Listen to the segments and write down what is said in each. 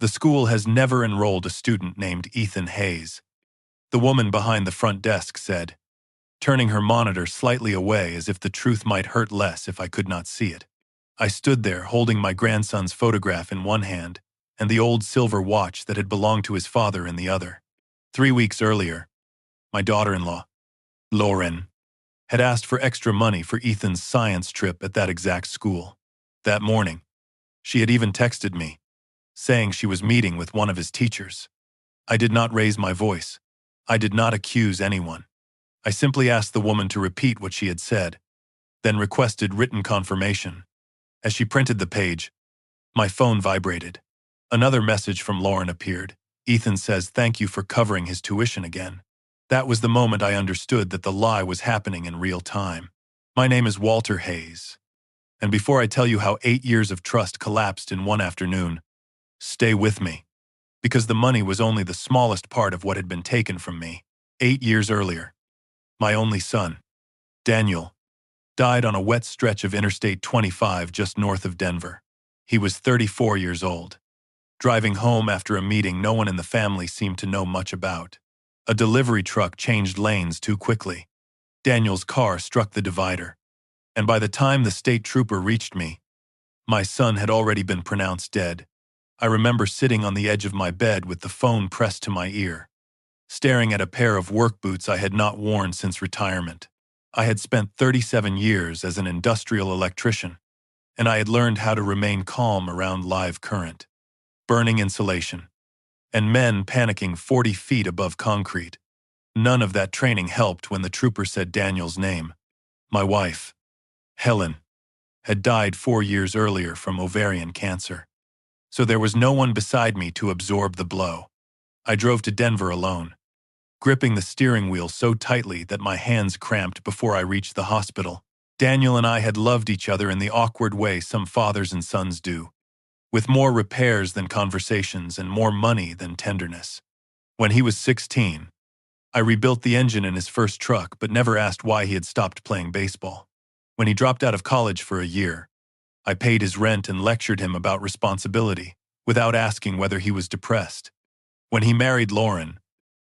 The school has never enrolled a student named Ethan Hayes, the woman behind the front desk said, turning her monitor slightly away as if the truth might hurt less if I could not see it. I stood there holding my grandson's photograph in one hand and the old silver watch that had belonged to his father in the other. 3 weeks earlier, my daughter-in-law, Lauren, had asked for extra money for Ethan's science trip at that exact school. That morning, she had even texted me, saying she was meeting with one of his teachers. I did not raise my voice. I did not accuse anyone. I simply asked the woman to repeat what she had said, then requested written confirmation. As she printed the page, my phone vibrated. Another message from Lauren appeared. Ethan says thank you for covering his tuition again. That was the moment I understood that the lie was happening in real time. My name is Walter Hayes. And before I tell you how 8 years of trust collapsed in one afternoon, stay with me. Because the money was only the smallest part of what had been taken from me. 8 years earlier, my only son, Daniel, died on a wet stretch of Interstate 25 just north of Denver. He was 34 years old. Driving home after a meeting no one in the family seemed to know much about. A delivery truck changed lanes too quickly. Daniel's car struck the divider. And by the time the state trooper reached me, my son had already been pronounced dead. I remember sitting on the edge of my bed with the phone pressed to my ear, staring at a pair of work boots I had not worn since retirement. I had spent 37 years as an industrial electrician, and I had learned how to remain calm around live current, burning insulation, and men panicking 40 feet above concrete. None of that training helped when the trooper said Daniel's name. My wife, Helen, had died 4 years earlier from ovarian cancer. So there was no one beside me to absorb the blow. I drove to Denver alone, gripping the steering wheel so tightly that my hands cramped before I reached the hospital. Daniel and I had loved each other in the awkward way some fathers and sons do, with more repairs than conversations and more money than tenderness. When he was 16, I rebuilt the engine in his first truck but never asked why he had stopped playing baseball. When he dropped out of college for a year, I paid his rent and lectured him about responsibility without asking whether he was depressed. When he married Lauren,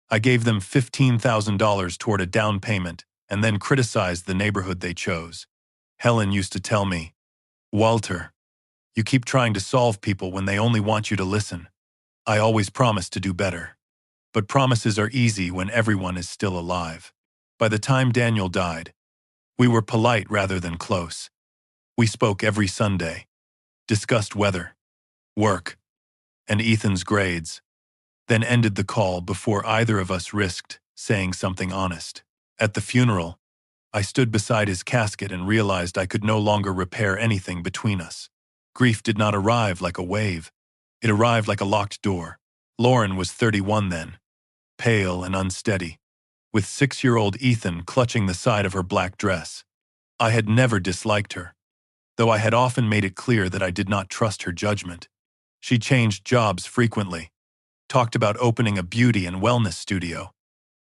I gave them $15,000 toward a down payment and then criticized the neighborhood they chose. Helen used to tell me, "Walter, you keep trying to solve people when they only want you to listen." I always promised to do better. But promises are easy when everyone is still alive. By the time Daniel died, we were polite rather than close. We spoke every Sunday, discussed weather, work, and Ethan's grades, then ended the call before either of us risked saying something honest. At the funeral, I stood beside his casket and realized I could no longer repair anything between us. Grief did not arrive like a wave. It arrived like a locked door. Lauren was 31 then, pale and unsteady, with 6-year-old Ethan clutching the side of her black dress. I had never disliked her, though I had often made it clear that I did not trust her judgment. She changed jobs frequently, talked about opening a beauty and wellness studio,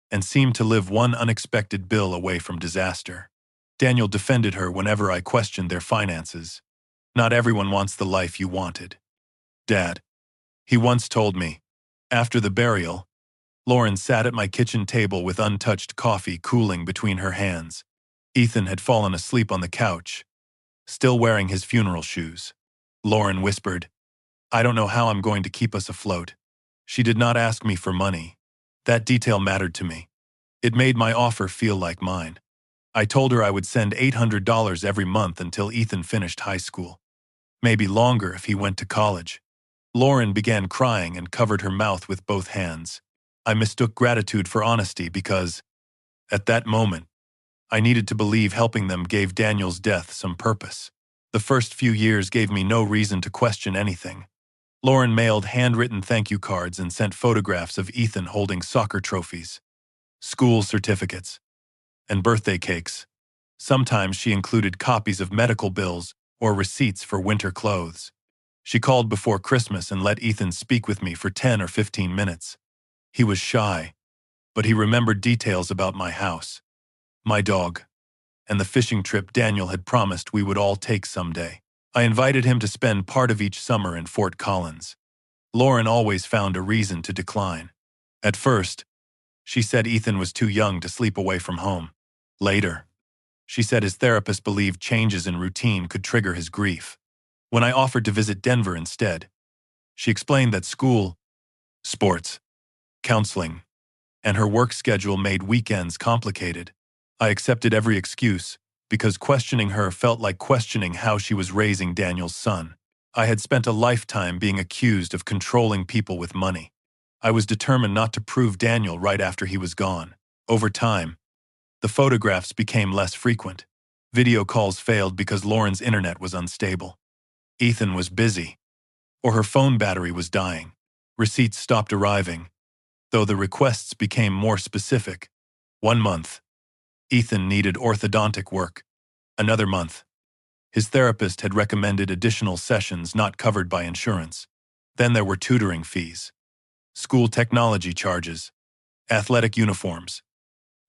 and seemed to live one unexpected bill away from disaster. Daniel defended her whenever I questioned their finances. Not everyone wants the life you wanted, Dad, he once told me. After the burial, Lauren sat at my kitchen table with untouched coffee cooling between her hands. Ethan had fallen asleep on the couch, still wearing his funeral shoes. Lauren whispered, "I don't know how I'm going to keep us afloat." She did not ask me for money. That detail mattered to me. It made my offer feel like mine. I told her I would send $800 every month until Ethan finished high school. Maybe longer if he went to college. Lauren began crying and covered her mouth with both hands. I mistook gratitude for honesty because, at that moment, I needed to believe helping them gave Daniel's death some purpose. The first few years gave me no reason to question anything. Lauren mailed handwritten thank you cards and sent photographs of Ethan holding soccer trophies, school certificates, and birthday cakes. Sometimes she included copies of medical bills or receipts for winter clothes. She called before Christmas and let Ethan speak with me for 10 or 15 minutes. He was shy, but he remembered details about my house, my dog, and the fishing trip Daniel had promised we would all take someday. I invited him to spend part of each summer in Fort Collins. Lauren always found a reason to decline. At first, she said Ethan was too young to sleep away from home. Later, she said his therapist believed changes in routine could trigger his grief. When I offered to visit Denver instead, she explained that school, sports, counseling, and her work schedule made weekends complicated. I accepted every excuse because questioning her felt like questioning how she was raising Daniel's son. I had spent a lifetime being accused of controlling people with money. I was determined not to prove Daniel right after he was gone. Over time, the photographs became less frequent. Video calls failed because Lauren's internet was unstable. Ethan was busy, or her phone battery was dying. Receipts stopped arriving, though the requests became more specific. 1 month, Ethan needed orthodontic work. Another month, his therapist had recommended additional sessions not covered by insurance. Then there were tutoring fees, school technology charges, athletic uniforms,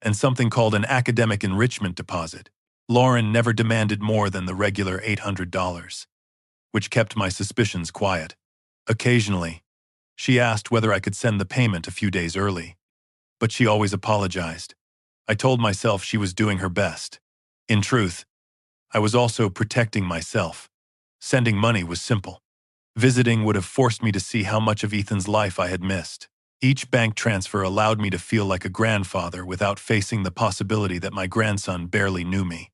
and something called an academic enrichment deposit. Lauren never demanded more than the regular $800, which kept my suspicions quiet. Occasionally, she asked whether I could send the payment a few days early, but she always apologized. I told myself she was doing her best. In truth, I was also protecting myself. Sending money was simple. Visiting would have forced me to see how much of Ethan's life I had missed. Each bank transfer allowed me to feel like a grandfather without facing the possibility that my grandson barely knew me.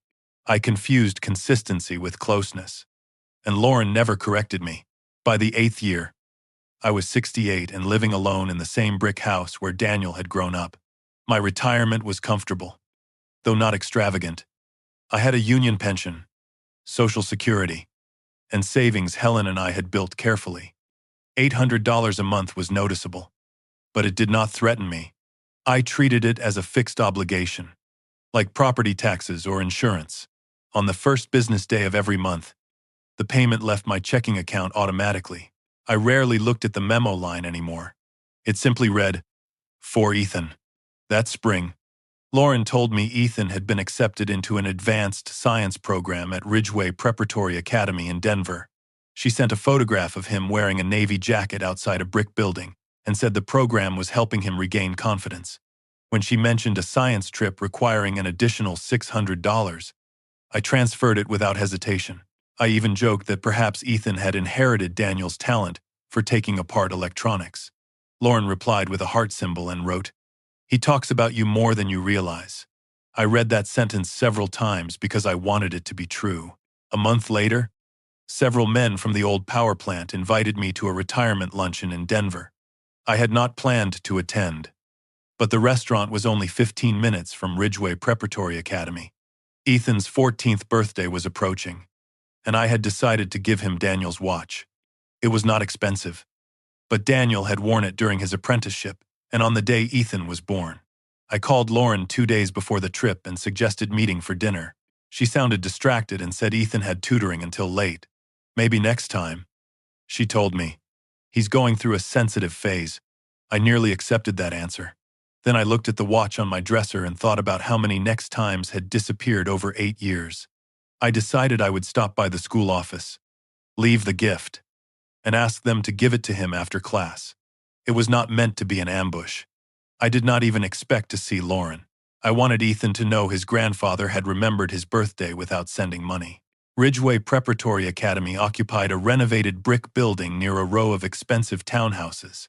I confused consistency with closeness, and Lauren never corrected me. By the 8th year, I was 68 and living alone in the same brick house where Daniel had grown up. My retirement was comfortable, though not extravagant. I had a union pension, Social Security, and savings Helen and I had built carefully. $800 a month was noticeable, but it did not threaten me. I treated it as a fixed obligation, like property taxes or insurance. On the first business day of every month, the payment left my checking account automatically. I rarely looked at the memo line anymore. It simply read, "For Ethan." That spring, Lauren told me Ethan had been accepted into an advanced science program at Ridgeway Preparatory Academy in Denver. She sent a photograph of him wearing a navy jacket outside a brick building and said the program was helping him regain confidence. When she mentioned a science trip requiring an additional $600, I transferred it without hesitation. I even joked that perhaps Ethan had inherited Daniel's talent for taking apart electronics. Lauren replied with a heart symbol and wrote, "He talks about you more than you realize." I read that sentence several times because I wanted it to be true. A month later, several men from the old power plant invited me to a retirement luncheon in Denver. I had not planned to attend, but the restaurant was only 15 minutes from Ridgeway Preparatory Academy. Ethan's 14th birthday was approaching, and I had decided to give him Daniel's watch. It was not expensive, but Daniel had worn it during his apprenticeship, and on the day Ethan was born. I called Lauren 2 days before the trip and suggested meeting for dinner. She sounded distracted and said Ethan had tutoring until late. "Maybe next time," she told me. "He's going through a sensitive phase." I nearly accepted that answer. Then I looked at the watch on my dresser and thought about how many next times had disappeared over 8 years. I decided I would stop by the school office, leave the gift, and ask them to give it to him after class. It was not meant to be an ambush. I did not even expect to see Lauren. I wanted Ethan to know his grandfather had remembered his birthday without sending money. Ridgeway Preparatory Academy occupied a renovated brick building near a row of expensive townhouses.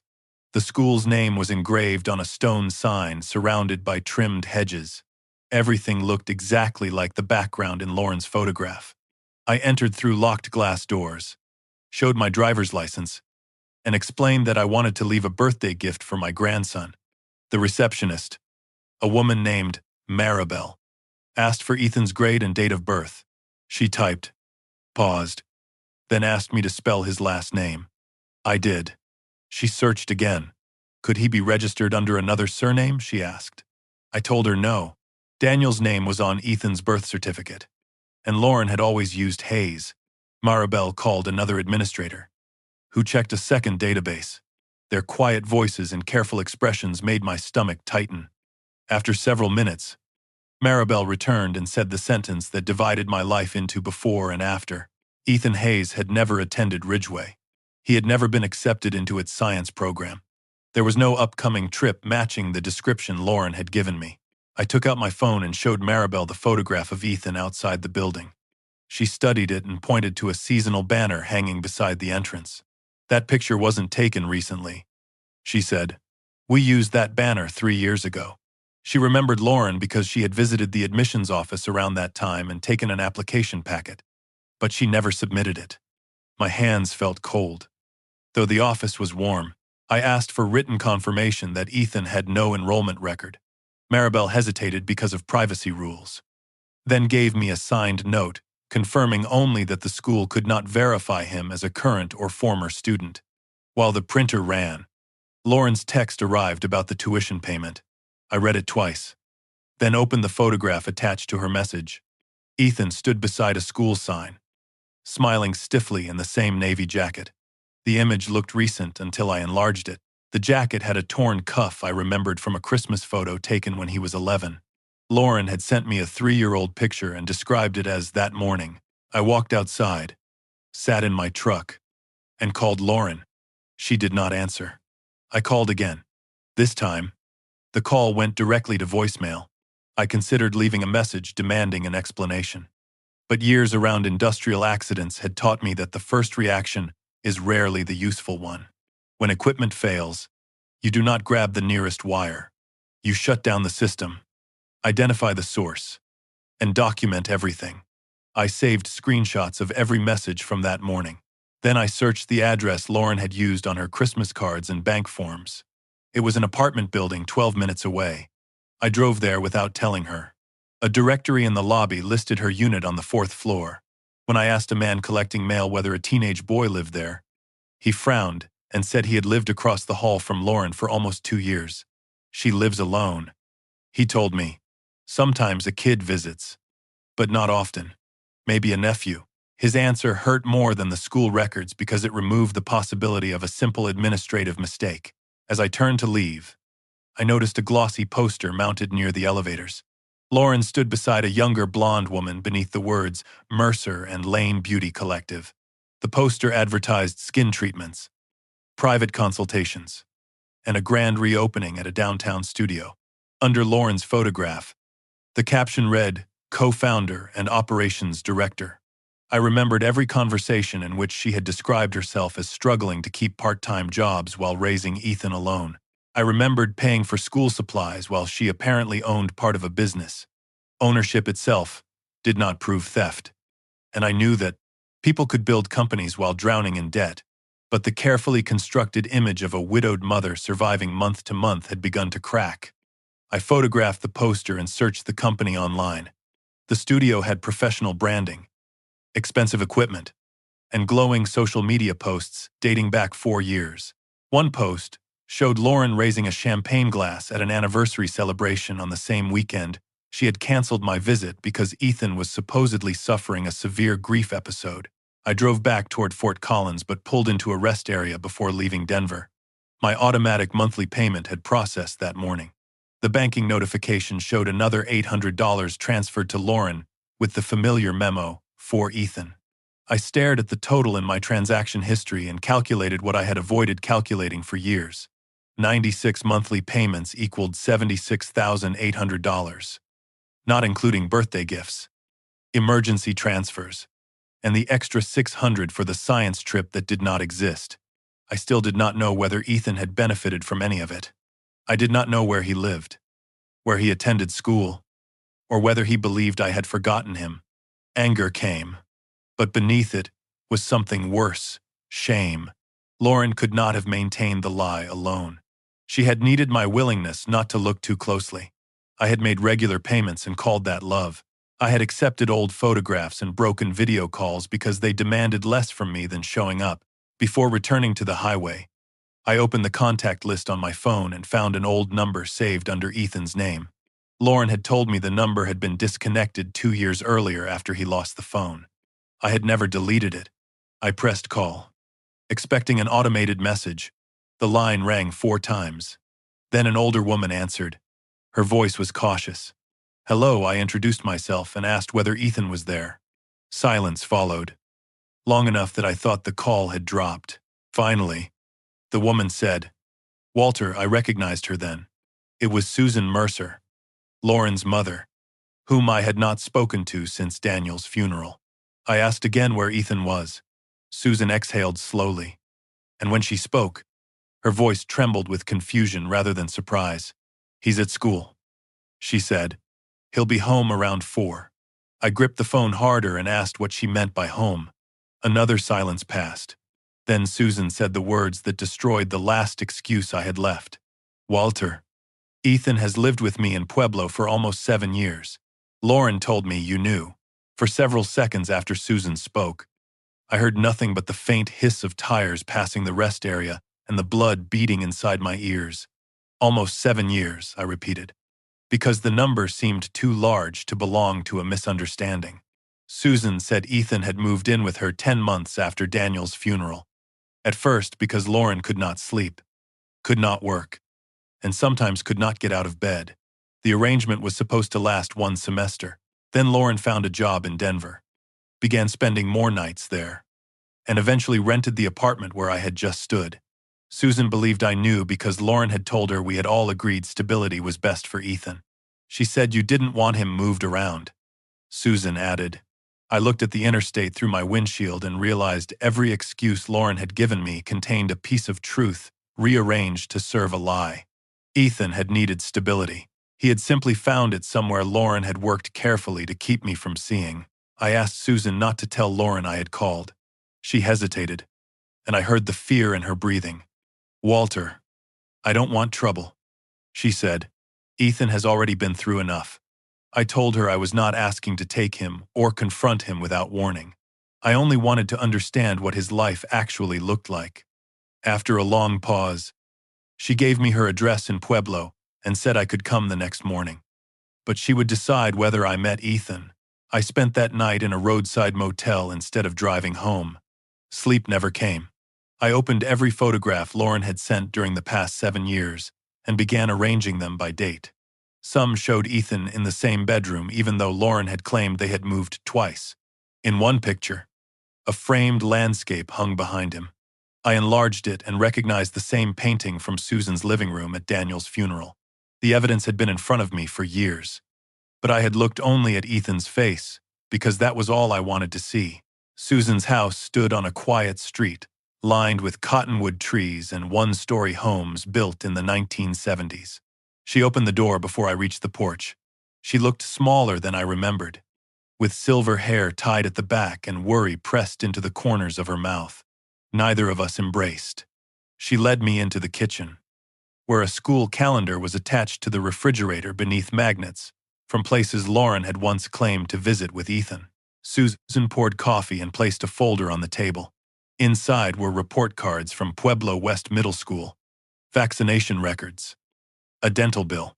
The school's name was engraved on a stone sign surrounded by trimmed hedges. Everything looked exactly like the background in Lauren's photograph. I entered through locked glass doors, showed my driver's license, and explained that I wanted to leave a birthday gift for my grandson. The receptionist, a woman named Maribel, asked for Ethan's grade and date of birth. She typed, paused, then asked me to spell his last name. I did. She searched again. Could he be registered under another surname, she asked. I told her no. Daniel's name was on Ethan's birth certificate, and Lauren had always used Hayes. Maribel called another administrator, who checked a second database. Their quiet voices and careful expressions made my stomach tighten. After several minutes, Maribel returned and said the sentence that divided my life into before and after. Ethan Hayes had never attended Ridgeway. He had never been accepted into its science program. There was no upcoming trip matching the description Lauren had given me. I took out my phone and showed Maribel the photograph of Ethan outside the building. She studied it and pointed to a seasonal banner hanging beside the entrance. "That picture wasn't taken recently," she said. "We used that banner 3 years ago." She remembered Lauren because she had visited the admissions office around that time and taken an application packet, but she never submitted it. My hands felt cold. Though the office was warm, I asked for written confirmation that Ethan had no enrollment record. Maribel hesitated because of privacy rules, then gave me a signed note confirming only that the school could not verify him as a current or former student. While the printer ran, Lauren's text arrived about the tuition payment. I read it twice, then opened the photograph attached to her message. Ethan stood beside a school sign, smiling stiffly in the same navy jacket. The image looked recent until I enlarged it. The jacket had a torn cuff I remembered from a Christmas photo taken when he was 11. Lauren had sent me a 3-year-old picture and described it as "that morning." I walked outside, sat in my truck, and called Lauren. She did not answer. I called again. This time, the call went directly to voicemail. I considered leaving a message demanding an explanation. But years around industrial accidents had taught me that the first reaction is rarely the useful one. When equipment fails, you do not grab the nearest wire. You shut down the system, identify the source, and document everything. I saved screenshots of every message from that morning. Then I searched the address Lauren had used on her Christmas cards and bank forms. It was an apartment building 12 minutes away. I drove there without telling her. A directory in the lobby listed her unit on the 4th floor. When I asked a man collecting mail whether a teenage boy lived there, he frowned and said he had lived across the hall from Lauren for almost 2 years. "She lives alone," he told me. "Sometimes a kid visits, but not often. Maybe a nephew." His answer hurt more than the school records because it removed the possibility of a simple administrative mistake. As I turned to leave, I noticed a glossy poster mounted near the elevators. Lauren stood beside a younger blonde woman beneath the words Mercer and Lane Beauty Collective. The poster advertised skin treatments, private consultations, and a grand reopening at a downtown studio. Under Lauren's photograph, the caption read, "Co-founder and operations director." I remembered every conversation in which she had described herself as struggling to keep part-time jobs while raising Ethan alone. I remembered paying for school supplies while she apparently owned part of a business. Ownership itself did not prove theft, and I knew that people could build companies while drowning in debt, but the carefully constructed image of a widowed mother surviving month to month had begun to crack. I photographed the poster and searched the company online. The studio had professional branding, expensive equipment, and glowing social media posts dating back 4 years. One post showed Lauren raising a champagne glass at an anniversary celebration on the same weekend. She had canceled my visit because Ethan was supposedly suffering a severe grief episode. I drove back toward Fort Collins but pulled into a rest area before leaving Denver. My automatic monthly payment had processed that morning. The banking notification showed another $800 transferred to Lauren with the familiar memo, "For Ethan." I stared at the total in my transaction history and calculated what I had avoided calculating for years. 96 monthly payments equaled $76,800, not including birthday gifts, emergency transfers, and the extra $600 for the science trip that did not exist. I still did not know whether Ethan had benefited from any of it. I did not know where he lived, where he attended school, or whether he believed I had forgotten him. Anger came, but beneath it was something worse, shame. Lauren could not have maintained the lie alone. She had needed my willingness not to look too closely. I had made regular payments and called that love. I had accepted old photographs and broken video calls because they demanded less from me than showing up. Before returning to the highway, I opened the contact list on my phone and found an old number saved under Ethan's name. Lauren had told me the number had been disconnected 2 years earlier after he lost the phone. I had never deleted it. I pressed call, expecting an automated message. The line rang 4 times. Then an older woman answered. Her voice was cautious. "Hello," I introduced myself and asked whether Ethan was there. Silence followed, long enough that I thought the call had dropped. Finally, the woman said, "Walter, I recognized her then. It was Susan Mercer, Lauren's mother, whom I had not spoken to since Daniel's funeral." I asked again where Ethan was. Susan exhaled slowly, and when she spoke, her voice trembled with confusion rather than surprise. "He's at school," she said. "He'll be home around 4. I gripped the phone harder and asked what she meant by home. Another silence passed. Then Susan said the words that destroyed the last excuse I had left. "Walter, Ethan has lived with me in Pueblo for almost 7 years. Lauren told me you knew." For several seconds after Susan spoke, I heard nothing but the faint hiss of tires passing the rest area and the blood beating inside my ears. "Almost 7 years," I repeated, because the number seemed too large to belong to a misunderstanding. Susan said Ethan had moved in with her 10 months after Daniel's funeral. At first because Lauren could not sleep, could not work, and sometimes could not get out of bed. The arrangement was supposed to last 1 semester. Then Lauren found a job in Denver, began spending more nights there, and eventually rented the apartment where I had just stood. Susan believed I knew because Lauren had told her we had all agreed stability was best for Ethan. She said you didn't want him moved around. Susan added. I looked at the interstate through my windshield and realized every excuse Lauren had given me contained a piece of truth rearranged to serve a lie. Ethan had needed stability. He had simply found it somewhere Lauren had worked carefully to keep me from seeing. I asked Susan not to tell Lauren I had called. She hesitated, and I heard the fear in her breathing. "Walter, I don't want trouble," she said. "Ethan has already been through enough." I told her I was not asking to take him or confront him without warning. I only wanted to understand what his life actually looked like. After a long pause, she gave me her address in Pueblo and said I could come the next morning. But she would decide whether I met Ethan. I spent that night in a roadside motel instead of driving home. Sleep never came. I opened every photograph Lauren had sent during the past 7 years and began arranging them by date. Some showed Ethan in the same bedroom even though Lauren had claimed they had moved twice. In one picture, a framed landscape hung behind him. I enlarged it and recognized the same painting from Susan's living room at Daniel's funeral. The evidence had been in front of me for years, but I had looked only at Ethan's face because that was all I wanted to see. Susan's house stood on a quiet street, lined with cottonwood trees and one-story homes built in the 1970s. She opened the door before I reached the porch. She looked smaller than I remembered, with silver hair tied at the back and worry pressed into the corners of her mouth. Neither of us embraced. She led me into the kitchen, where a school calendar was attached to the refrigerator beneath magnets from places Lauren had once claimed to visit with Ethan. Susan poured coffee and placed a folder on the table. Inside were report cards from Pueblo West Middle School, vaccination records, a dental bill,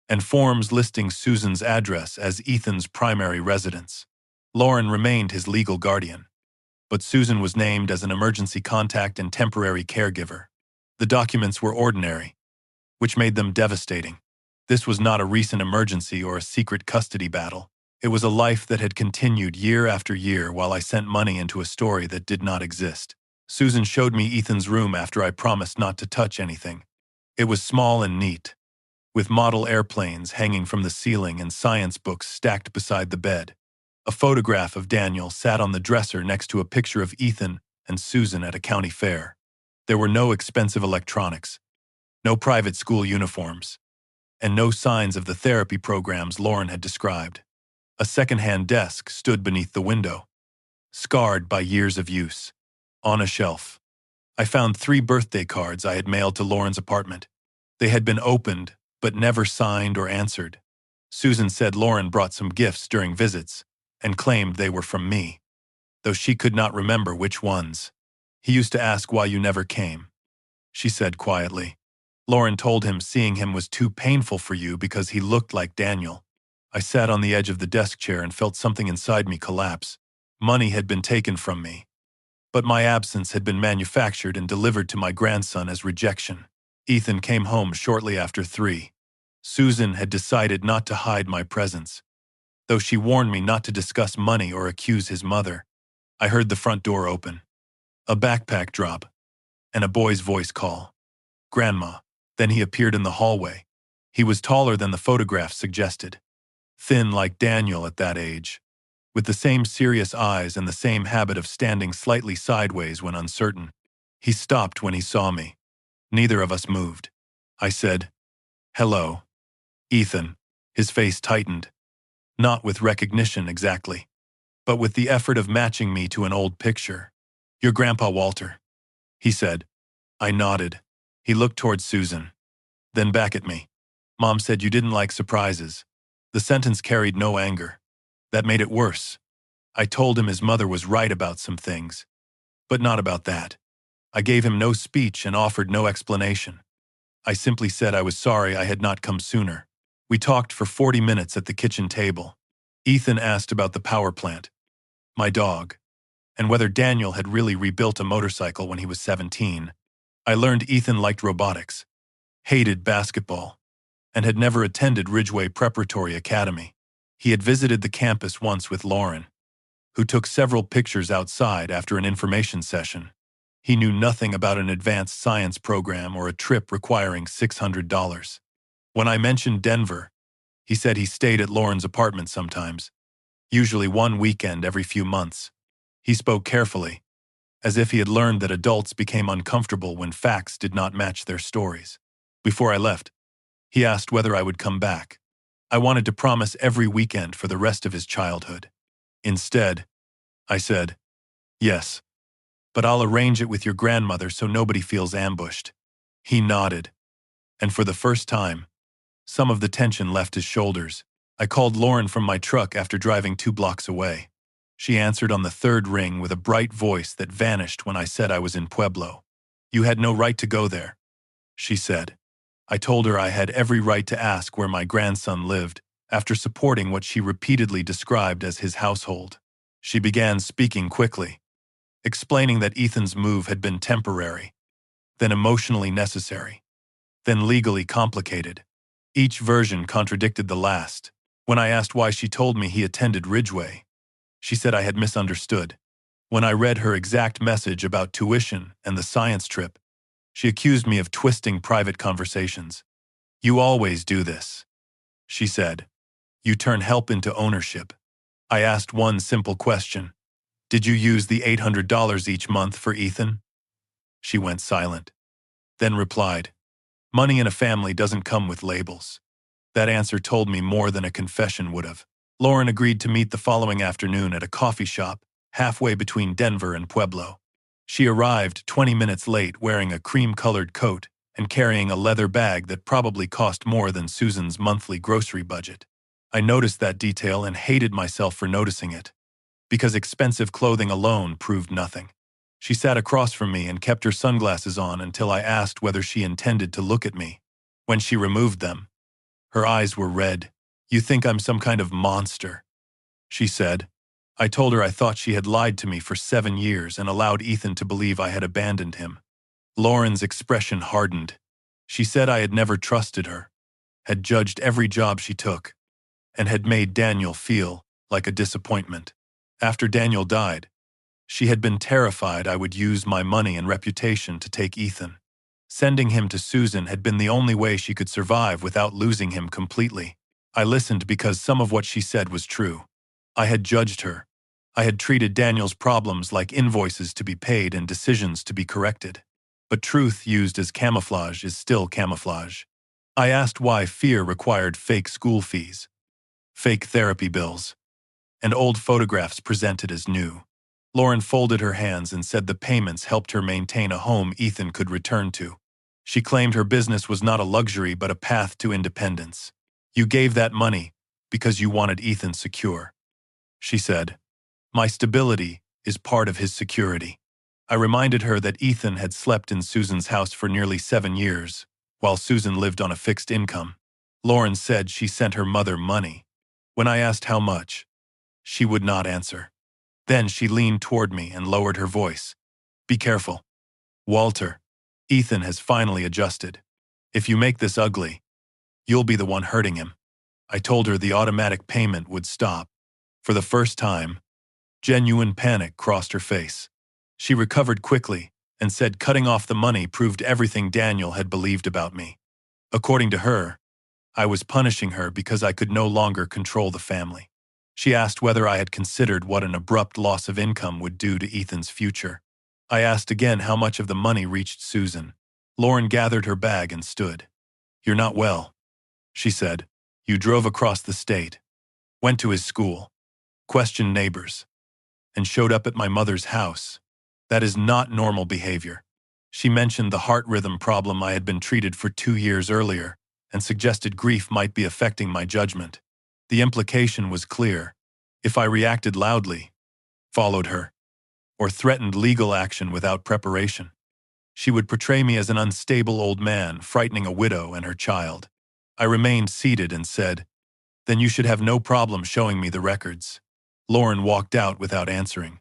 and forms listing Susan's address as Ethan's primary residence. Lauren remained his legal guardian, but Susan was named as an emergency contact and temporary caregiver. The documents were ordinary, which made them devastating. This was not a recent emergency or a secret custody battle. It was a life that had continued year after year while I sent money into a story that did not exist. Susan showed me Ethan's room after I promised not to touch anything. It was small and neat, with model airplanes hanging from the ceiling and science books stacked beside the bed. A photograph of Daniel sat on the dresser next to a picture of Ethan and Susan at a county fair. There were no expensive electronics, no private school uniforms, and no signs of the therapy programs Lauren had described. A second-hand desk stood beneath the window, scarred by years of use. On a shelf, I found 3 birthday cards I had mailed to Lauren's apartment. They had been opened, but never signed or answered. Susan said Lauren brought some gifts during visits and claimed they were from me, though she could not remember which ones. "He used to ask why you never came," she said quietly. "Lauren told him seeing him was too painful for you because he looked like Daniel." I sat on the edge of the desk chair and felt something inside me collapse. Money had been taken from me, but my absence had been manufactured and delivered to my grandson as rejection. Ethan came home shortly after 3. Susan had decided not to hide my presence, though she warned me not to discuss money or accuse his mother. I heard the front door open, a backpack drop, and a boy's voice call. Grandma. Then he appeared in the hallway. He was taller than the photograph suggested. Thin like Daniel at that age, with the same serious eyes and the same habit of standing slightly sideways when uncertain. He stopped when he saw me. Neither of us moved. I said, "Hello, Ethan." His face tightened, not with recognition exactly, but with the effort of matching me to an old picture. "Your Grandpa Walter," he said. I nodded. He looked towards Susan, then back at me. "Mom said you didn't like surprises." The sentence carried no anger. That made it worse. I told him his mother was right about some things, but not about that. I gave him no speech and offered no explanation. I simply said I was sorry I had not come sooner. We talked for 40 minutes at the kitchen table. Ethan asked about the power plant, my dog, and whether Daniel had really rebuilt a motorcycle when he was 17. I learned Ethan liked robotics, hated basketball, and had never attended Ridgeway Preparatory Academy. He had visited the campus once with Lauren, who took several pictures outside after an information session. He knew nothing about an advanced science program or a trip requiring $600. When I mentioned Denver, he said he stayed at Lauren's apartment sometimes, usually one weekend every few months. He spoke carefully, as if he had learned that adults became uncomfortable when facts did not match their stories. Before I left, he asked whether I would come back. I wanted to promise every weekend for the rest of his childhood. Instead, I said, "Yes, but I'll arrange it with your grandmother so nobody feels ambushed." He nodded, and for the first time, some of the tension left his shoulders. I called Lauren from my truck after driving 2 blocks away. She answered on the third ring with a bright voice that vanished when I said I was in Pueblo. "You had no right to go there," she said. I told her I had every right to ask where my grandson lived, after supporting what she repeatedly described as his household. She began speaking quickly, explaining that Ethan's move had been temporary, then emotionally necessary, then legally complicated. Each version contradicted the last. When I asked why she told me he attended Ridgeway, she said I had misunderstood. When I read her exact message about tuition and the science trip, she accused me of twisting private conversations. "You always do this," she said. "You turn help into ownership." I asked one simple question. "Did you use the $800 each month for Ethan?" She went silent, then replied, "Money in a family doesn't come with labels." That answer told me more than a confession would have. Lauren agreed to meet the following afternoon at a coffee shop halfway between Denver and Pueblo. She arrived 20 minutes late wearing a cream-colored coat and carrying a leather bag that probably cost more than Susan's monthly grocery budget. I noticed that detail and hated myself for noticing it, because expensive clothing alone proved nothing. She sat across from me and kept her sunglasses on until I asked whether she intended to look at me. When she removed them, her eyes were red. "You think I'm some kind of monster," she said. I told her I thought she had lied to me for 7 years and allowed Ethan to believe I had abandoned him. Lauren's expression hardened. She said I had never trusted her, had judged every job she took, and had made Daniel feel like a disappointment. After Daniel died, she had been terrified I would use my money and reputation to take Ethan. Sending him to Susan had been the only way she could survive without losing him completely. I listened because some of what she said was true. I had judged her. I had treated Daniel's problems like invoices to be paid and decisions to be corrected. But truth used as camouflage is still camouflage. I asked why fear required fake school fees, fake therapy bills, and old photographs presented as new. Lauren folded her hands and said the payments helped her maintain a home Ethan could return to. She claimed her business was not a luxury but a path to independence. "You gave that money because you wanted Ethan secure," she said. "My stability is part of his security." I reminded her that Ethan had slept in Susan's house for nearly 7 years, while Susan lived on a fixed income. Lauren said she sent her mother money. When I asked how much, she would not answer. Then she leaned toward me and lowered her voice. "Be careful, Walter. Ethan has finally adjusted. If you make this ugly, you'll be the one hurting him." I told her the automatic payment would stop. For the first time, genuine panic crossed her face. She recovered quickly and said cutting off the money proved everything Daniel had believed about me. According to her, I was punishing her because I could no longer control the family. She asked whether I had considered what an abrupt loss of income would do to Ethan's future. I asked again how much of the money reached Susan. Lauren gathered her bag and stood. "You're not well," she said. "You drove across the state, went to his school, questioned neighbors, and showed up at my mother's house. That is not normal behavior." She mentioned the heart rhythm problem I had been treated for 2 years earlier, and suggested grief might be affecting my judgment. The implication was clear. If I reacted loudly, followed her, or threatened legal action without preparation, she would portray me as an unstable old man frightening a widow and her child. I remained seated and said, "Then you should have no problem showing me the records." Lauren walked out without answering.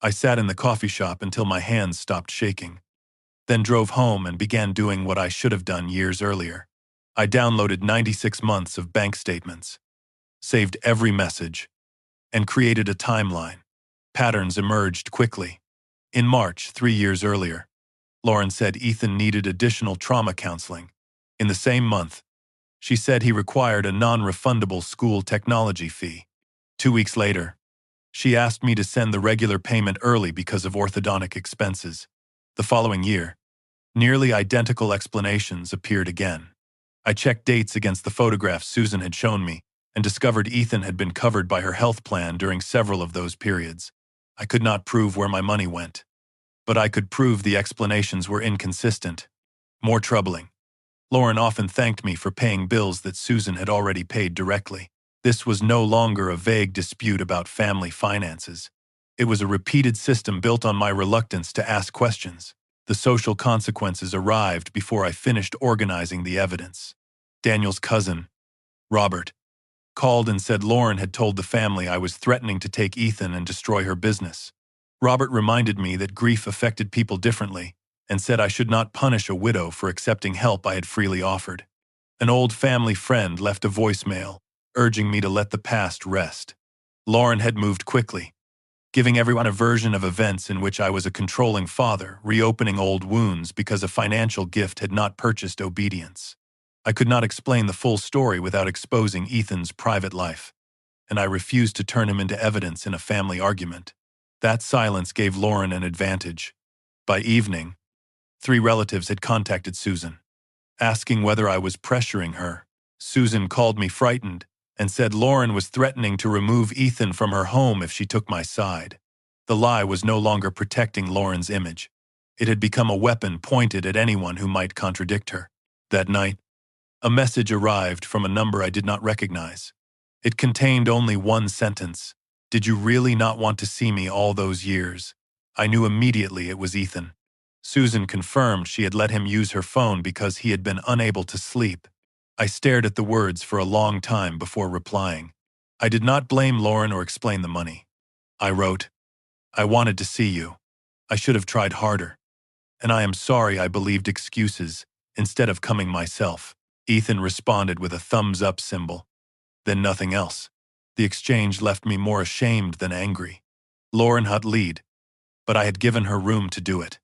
I sat in the coffee shop until my hands stopped shaking, then drove home and began doing what I should have done years earlier. I downloaded 96 months of bank statements, saved every message, and created a timeline. Patterns emerged quickly. In March, 3 years earlier, Lauren said Ethan needed additional trauma counseling. In the same month, she said he required a non-refundable school technology fee. 2 weeks later, she asked me to send the regular payment early because of orthodontic expenses. The following year, nearly identical explanations appeared again. I checked dates against the photographs Susan had shown me and discovered Ethan had been covered by her health plan during several of those periods. I could not prove where my money went, but I could prove the explanations were inconsistent. More troubling, Lauren often thanked me for paying bills that Susan had already paid directly. This was no longer a vague dispute about family finances. It was a repeated system built on my reluctance to ask questions. The social consequences arrived before I finished organizing the evidence. Daniel's cousin, Robert, called and said Lauren had told the family I was threatening to take Ethan and destroy her business. Robert reminded me that grief affected people differently and said I should not punish a widow for accepting help I had freely offered. An old family friend left a voicemail, urging me to let the past rest. Lauren had moved quickly, giving everyone a version of events in which I was a controlling father, reopening old wounds because a financial gift had not purchased obedience. I could not explain the full story without exposing Ethan's private life, and I refused to turn him into evidence in a family argument. That silence gave Lauren an advantage. By evening, 3 relatives had contacted Susan, asking whether I was pressuring her. Susan called me frightened and said Lauren was threatening to remove Ethan from her home if she took my side. The lie was no longer protecting Lauren's image. It had become a weapon pointed at anyone who might contradict her. That night, a message arrived from a number I did not recognize. It contained only one sentence. "Did you really not want to see me all those years?" I knew immediately it was Ethan. Susan confirmed she had let him use her phone because he had been unable to sleep. I stared at the words for a long time before replying. I did not blame Lauren or explain the money. I wrote, "I wanted to see you. I should have tried harder. And I am sorry I believed excuses instead of coming myself." Ethan responded with a thumbs-up symbol, then nothing else. The exchange left me more ashamed than angry. Lauren had lead, but I had given her room to do it.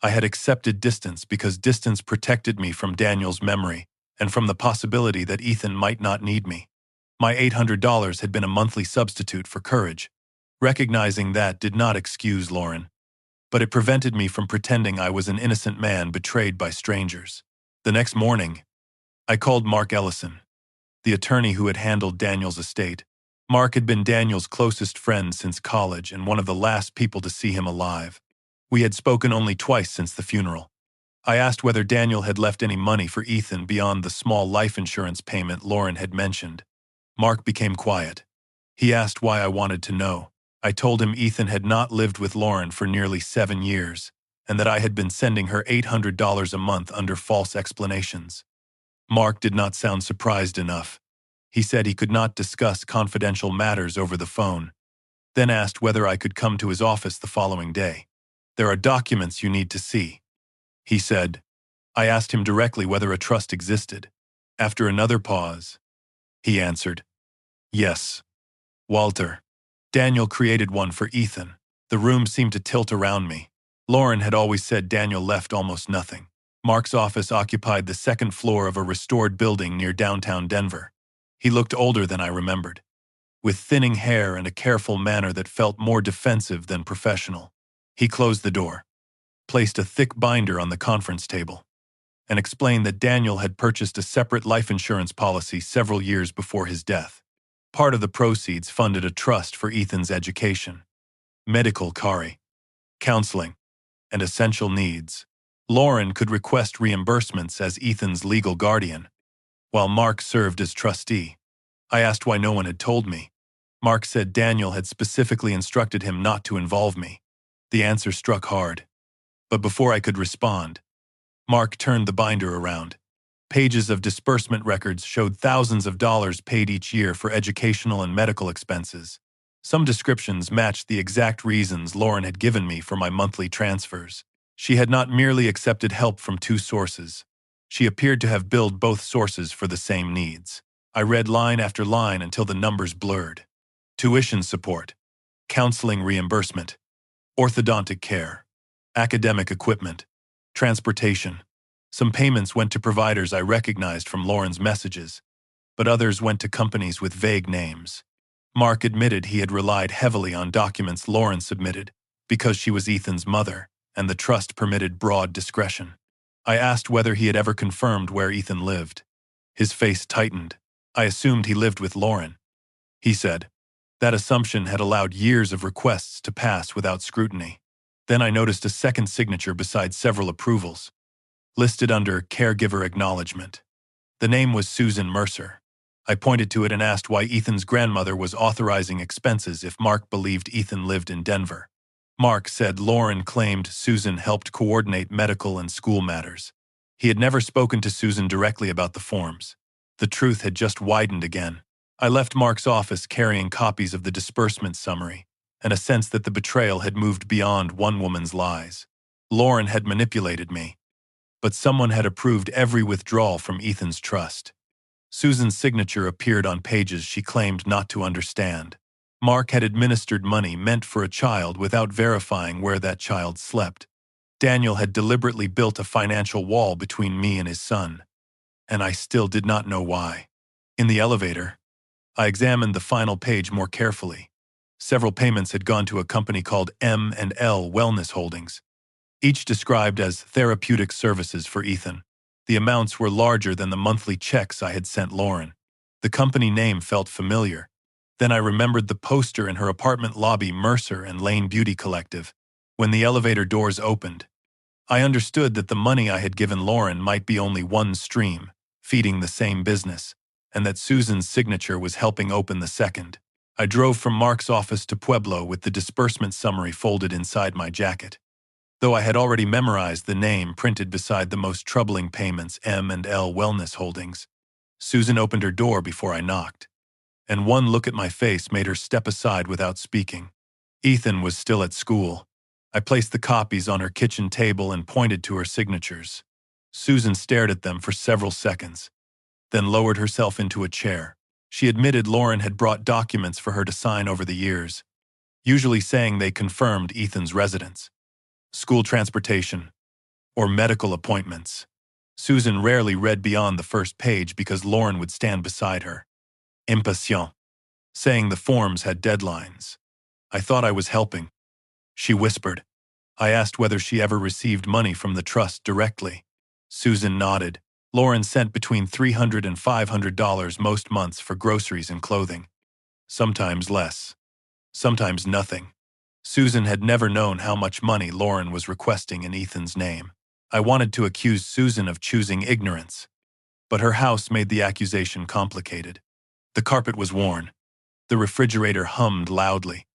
I had accepted distance because distance protected me from Daniel's memory and from the possibility that Ethan might not need me. My $800 had been a monthly substitute for courage. Recognizing that did not excuse Lauren, but it prevented me from pretending I was an innocent man betrayed by strangers. The next morning, I called Mark Ellison, the attorney who had handled Daniel's estate. Mark had been Daniel's closest friend since college and one of the last people to see him alive. We had spoken only twice since the funeral. I asked whether Daniel had left any money for Ethan beyond the small life insurance payment Lauren had mentioned. Mark became quiet. He asked why I wanted to know. I told him Ethan had not lived with Lauren for nearly 7 years, and that I had been sending her $800 a month under false explanations. Mark did not sound surprised enough. He said he could not discuss confidential matters over the phone, then asked whether I could come to his office the following day. "There are documents you need to see," he said. I asked him directly whether a trust existed. After another pause, he answered, "Yes, Walter. Daniel created one for Ethan." The room seemed to tilt around me. Lauren had always said Daniel left almost nothing. Mark's office occupied the second floor of a restored building near downtown Denver. He looked older than I remembered, with thinning hair and a careful manner that felt more defensive than professional. He closed the door, placed a thick binder on the conference table, and explained that Daniel had purchased a separate life insurance policy several years before his death. Part of the proceeds funded a trust for Ethan's education, medical care, counseling, and essential needs. Lauren could request reimbursements as Ethan's legal guardian, while Mark served as trustee. I asked why no one had told me. Mark said Daniel had specifically instructed him not to involve me. The answer struck hard. But before I could respond, Mark turned the binder around. Pages of disbursement records showed thousands of dollars paid each year for educational and medical expenses. Some descriptions matched the exact reasons Lauren had given me for my monthly transfers. She had not merely accepted help from two sources. She appeared to have billed both sources for the same needs. I read line after line until the numbers blurred. Tuition support, counseling reimbursement, orthodontic care, academic equipment, transportation. Some payments went to providers I recognized from Lauren's messages, but others went to companies with vague names. Mark admitted he had relied heavily on documents Lauren submitted because she was Ethan's mother, and the trust permitted broad discretion. I asked whether he had ever confirmed where Ethan lived. His face tightened. I assumed he lived with Lauren. He said, that assumption had allowed years of requests to pass without scrutiny. Then I noticed a second signature beside several approvals, listed under Caregiver Acknowledgement. The name was Susan Mercer. I pointed to it and asked why Ethan's grandmother was authorizing expenses if Mark believed Ethan lived in Denver. Mark said Lauren claimed Susan helped coordinate medical and school matters. He had never spoken to Susan directly about the forms. The truth had just widened again. I left Mark's office carrying copies of the disbursement summary, and a sense that the betrayal had moved beyond one woman's lies. Lauren had manipulated me, but someone had approved every withdrawal from Ethan's trust. Susan's signature appeared on pages she claimed not to understand. Mark had administered money meant for a child without verifying where that child slept. Daniel had deliberately built a financial wall between me and his son, and I still did not know why. In the elevator, I examined the final page more carefully. Several payments had gone to a company called M&L Wellness Holdings, each described as therapeutic services for Ethan. The amounts were larger than the monthly checks I had sent Lauren. The company name felt familiar. Then I remembered the poster in her apartment lobby, Mercer and Lane Beauty Collective. When the elevator doors opened, I understood that the money I had given Lauren might be only one stream, feeding the same business, and that Susan's signature was helping open the second. I drove from Mark's office to Pueblo with the disbursement summary folded inside my jacket. Though I had already memorized the name printed beside the most troubling payments, M&L Wellness Holdings, Susan opened her door before I knocked, and one look at my face made her step aside without speaking. Ethan was still at school. I placed the copies on her kitchen table and pointed to her signatures. Susan stared at them for several seconds, then lowered herself into a chair. She admitted Lauren had brought documents for her to sign over the years, usually saying they confirmed Ethan's residence, school transportation, or medical appointments. Susan rarely read beyond the first page because Lauren would stand beside her, impatient, saying the forms had deadlines. I thought I was helping. She whispered. I asked whether she ever received money from the trust directly. Susan nodded. Lauren sent between $300 and $500 most months for groceries and clothing. Sometimes less. Sometimes nothing. Susan had never known how much money Lauren was requesting in Ethan's name. I wanted to accuse Susan of choosing ignorance, but her house made the accusation complicated. The carpet was worn, the refrigerator hummed loudly,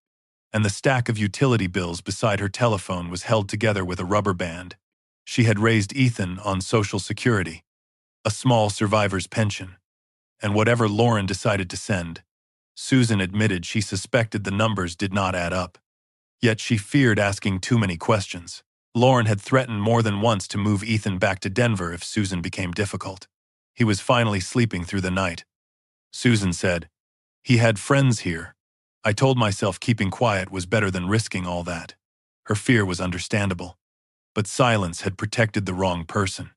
and the stack of utility bills beside her telephone was held together with a rubber band. She had raised Ethan on Social Security, a small survivor's pension, and whatever Lauren decided to send, Susan admitted she suspected the numbers did not add up. Yet she feared asking too many questions. Lauren had threatened more than once to move Ethan back to Denver if Susan became difficult. He was finally sleeping through the night. Susan said, "He had friends here." I told myself keeping quiet was better than risking all that. Her fear was understandable. But silence had protected the wrong person.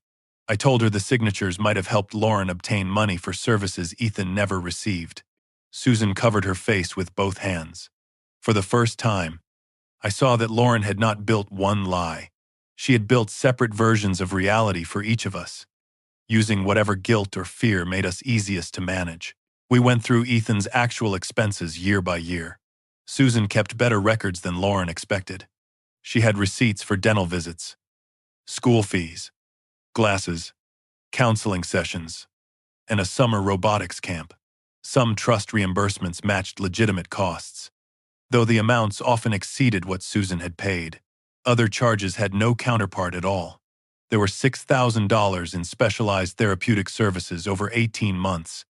I told her the signatures might have helped Lauren obtain money for services Ethan never received. Susan covered her face with both hands. For the first time, I saw that Lauren had not built one lie. She had built separate versions of reality for each of us, using whatever guilt or fear made us easiest to manage. We went through Ethan's actual expenses year by year. Susan kept better records than Lauren expected. She had receipts for dental visits, school fees, glasses, counseling sessions, and a summer robotics camp. Some trust reimbursements matched legitimate costs, though the amounts often exceeded what Susan had paid. Other charges had no counterpart at all. There were $6,000 in specialized therapeutic services over 18 months.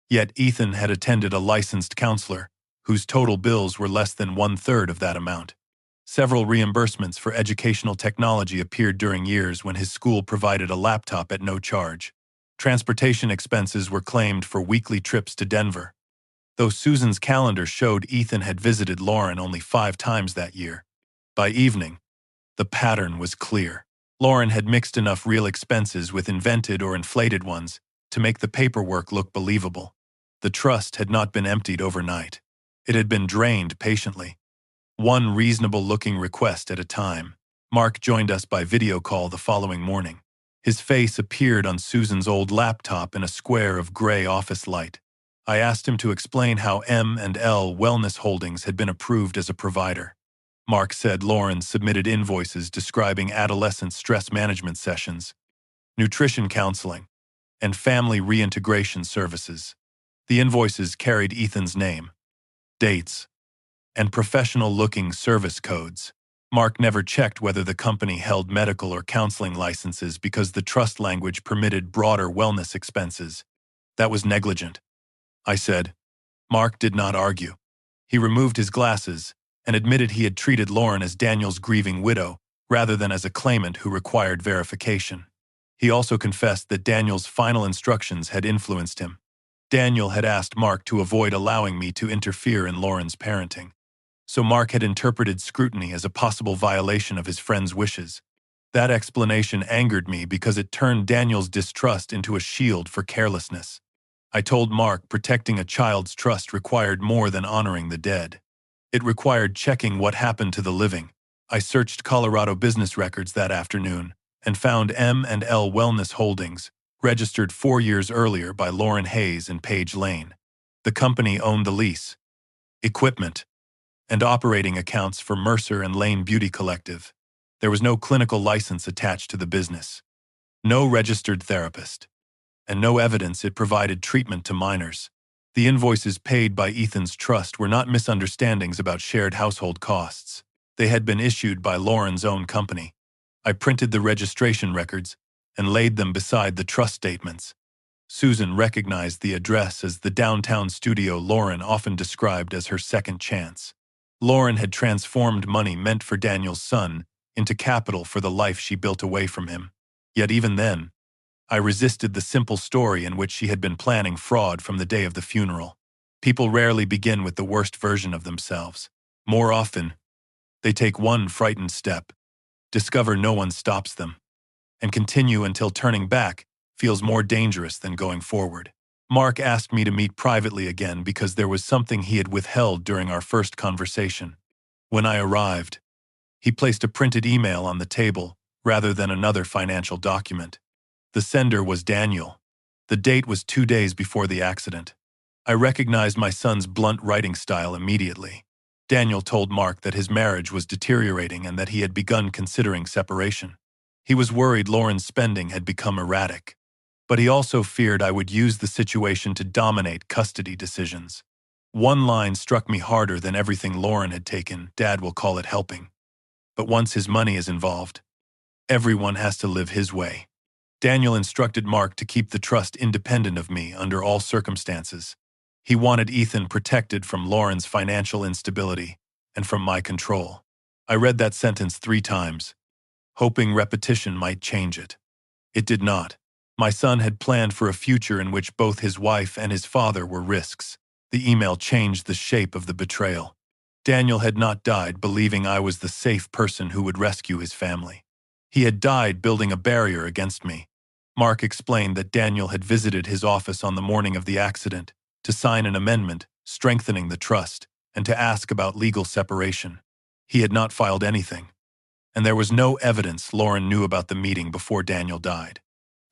Yet Ethan had attended a licensed counselor, whose total bills were less than one-third of that amount. Several reimbursements for educational technology appeared during years when his school provided a laptop at no charge. Transportation expenses were claimed for weekly trips to Denver, though Susan's calendar showed Ethan had visited Lauren only 5 times that year. By evening, the pattern was clear. Lauren had mixed enough real expenses with invented or inflated ones to make the paperwork look believable. The trust had not been emptied overnight. It had been drained patiently, one reasonable-looking request at a time. Mark joined us by video call the following morning. His face appeared on Susan's old laptop in a square of gray office light. I asked him to explain how M&L Wellness Holdings had been approved as a provider. Mark said Lauren submitted invoices describing adolescent stress management sessions, nutrition counseling, and family reintegration services. The invoices carried Ethan's name, dates, and professional-looking service codes. Mark never checked whether the company held medical or counseling licenses because the trust language permitted broader wellness expenses. That was negligent, I said. Mark did not argue. He removed his glasses and admitted he had treated Lauren as Daniel's grieving widow rather than as a claimant who required verification. He also confessed that Daniel's final instructions had influenced him. Daniel had asked Mark to avoid allowing me to interfere in Lauren's parenting. So Mark had interpreted scrutiny as a possible violation of his friend's wishes. That explanation angered me because it turned Daniel's distrust into a shield for carelessness. I told Mark protecting a child's trust required more than honoring the dead. It required checking what happened to the living. I searched Colorado business records that afternoon and found M&L Wellness Holdings, registered 4 years earlier by Lauren Hayes in Page Lane. The company owned the lease, equipment, and operating accounts for Mercer and Lane Beauty Collective. There was no clinical license attached to the business, no registered therapist, and no evidence it provided treatment to minors. The invoices paid by Ethan's trust were not misunderstandings about shared household costs. They had been issued by Lauren's own company. I printed the registration records and laid them beside the trust statements. Susan recognized the address as the downtown studio Lauren often described as her second chance. Lauren had transformed money meant for Daniel's son into capital for the life she built away from him. Yet even then, I resisted the simple story in which she had been planning fraud from the day of the funeral. People rarely begin with the worst version of themselves. More often, they take one frightened step, discover no one stops them, and continue until turning back feels more dangerous than going forward. Mark asked me to meet privately again because there was something he had withheld during our first conversation. When I arrived, he placed a printed email on the table rather than another financial document. The sender was Daniel. The date was 2 days before the accident. I recognized my son's blunt writing style immediately. Daniel told Mark that his marriage was deteriorating and that he had begun considering separation. He was worried Lauren's spending had become erratic, but he also feared I would use the situation to dominate custody decisions. One line struck me harder than everything Lauren had taken. Dad will call it helping. But once his money is involved, everyone has to live his way. Daniel instructed Mark to keep the trust independent of me under all circumstances. He wanted Ethan protected from Lauren's financial instability and from my control. I read that sentence 3 times, hoping repetition might change it. It did not. My son had planned for a future in which both his wife and his father were risks. The email changed the shape of the betrayal. Daniel had not died believing I was the safe person who would rescue his family. He had died building a barrier against me. Mark explained that Daniel had visited his office on the morning of the accident to sign an amendment strengthening the trust and to ask about legal separation. He had not filed anything, and there was no evidence Lauren knew about the meeting before Daniel died.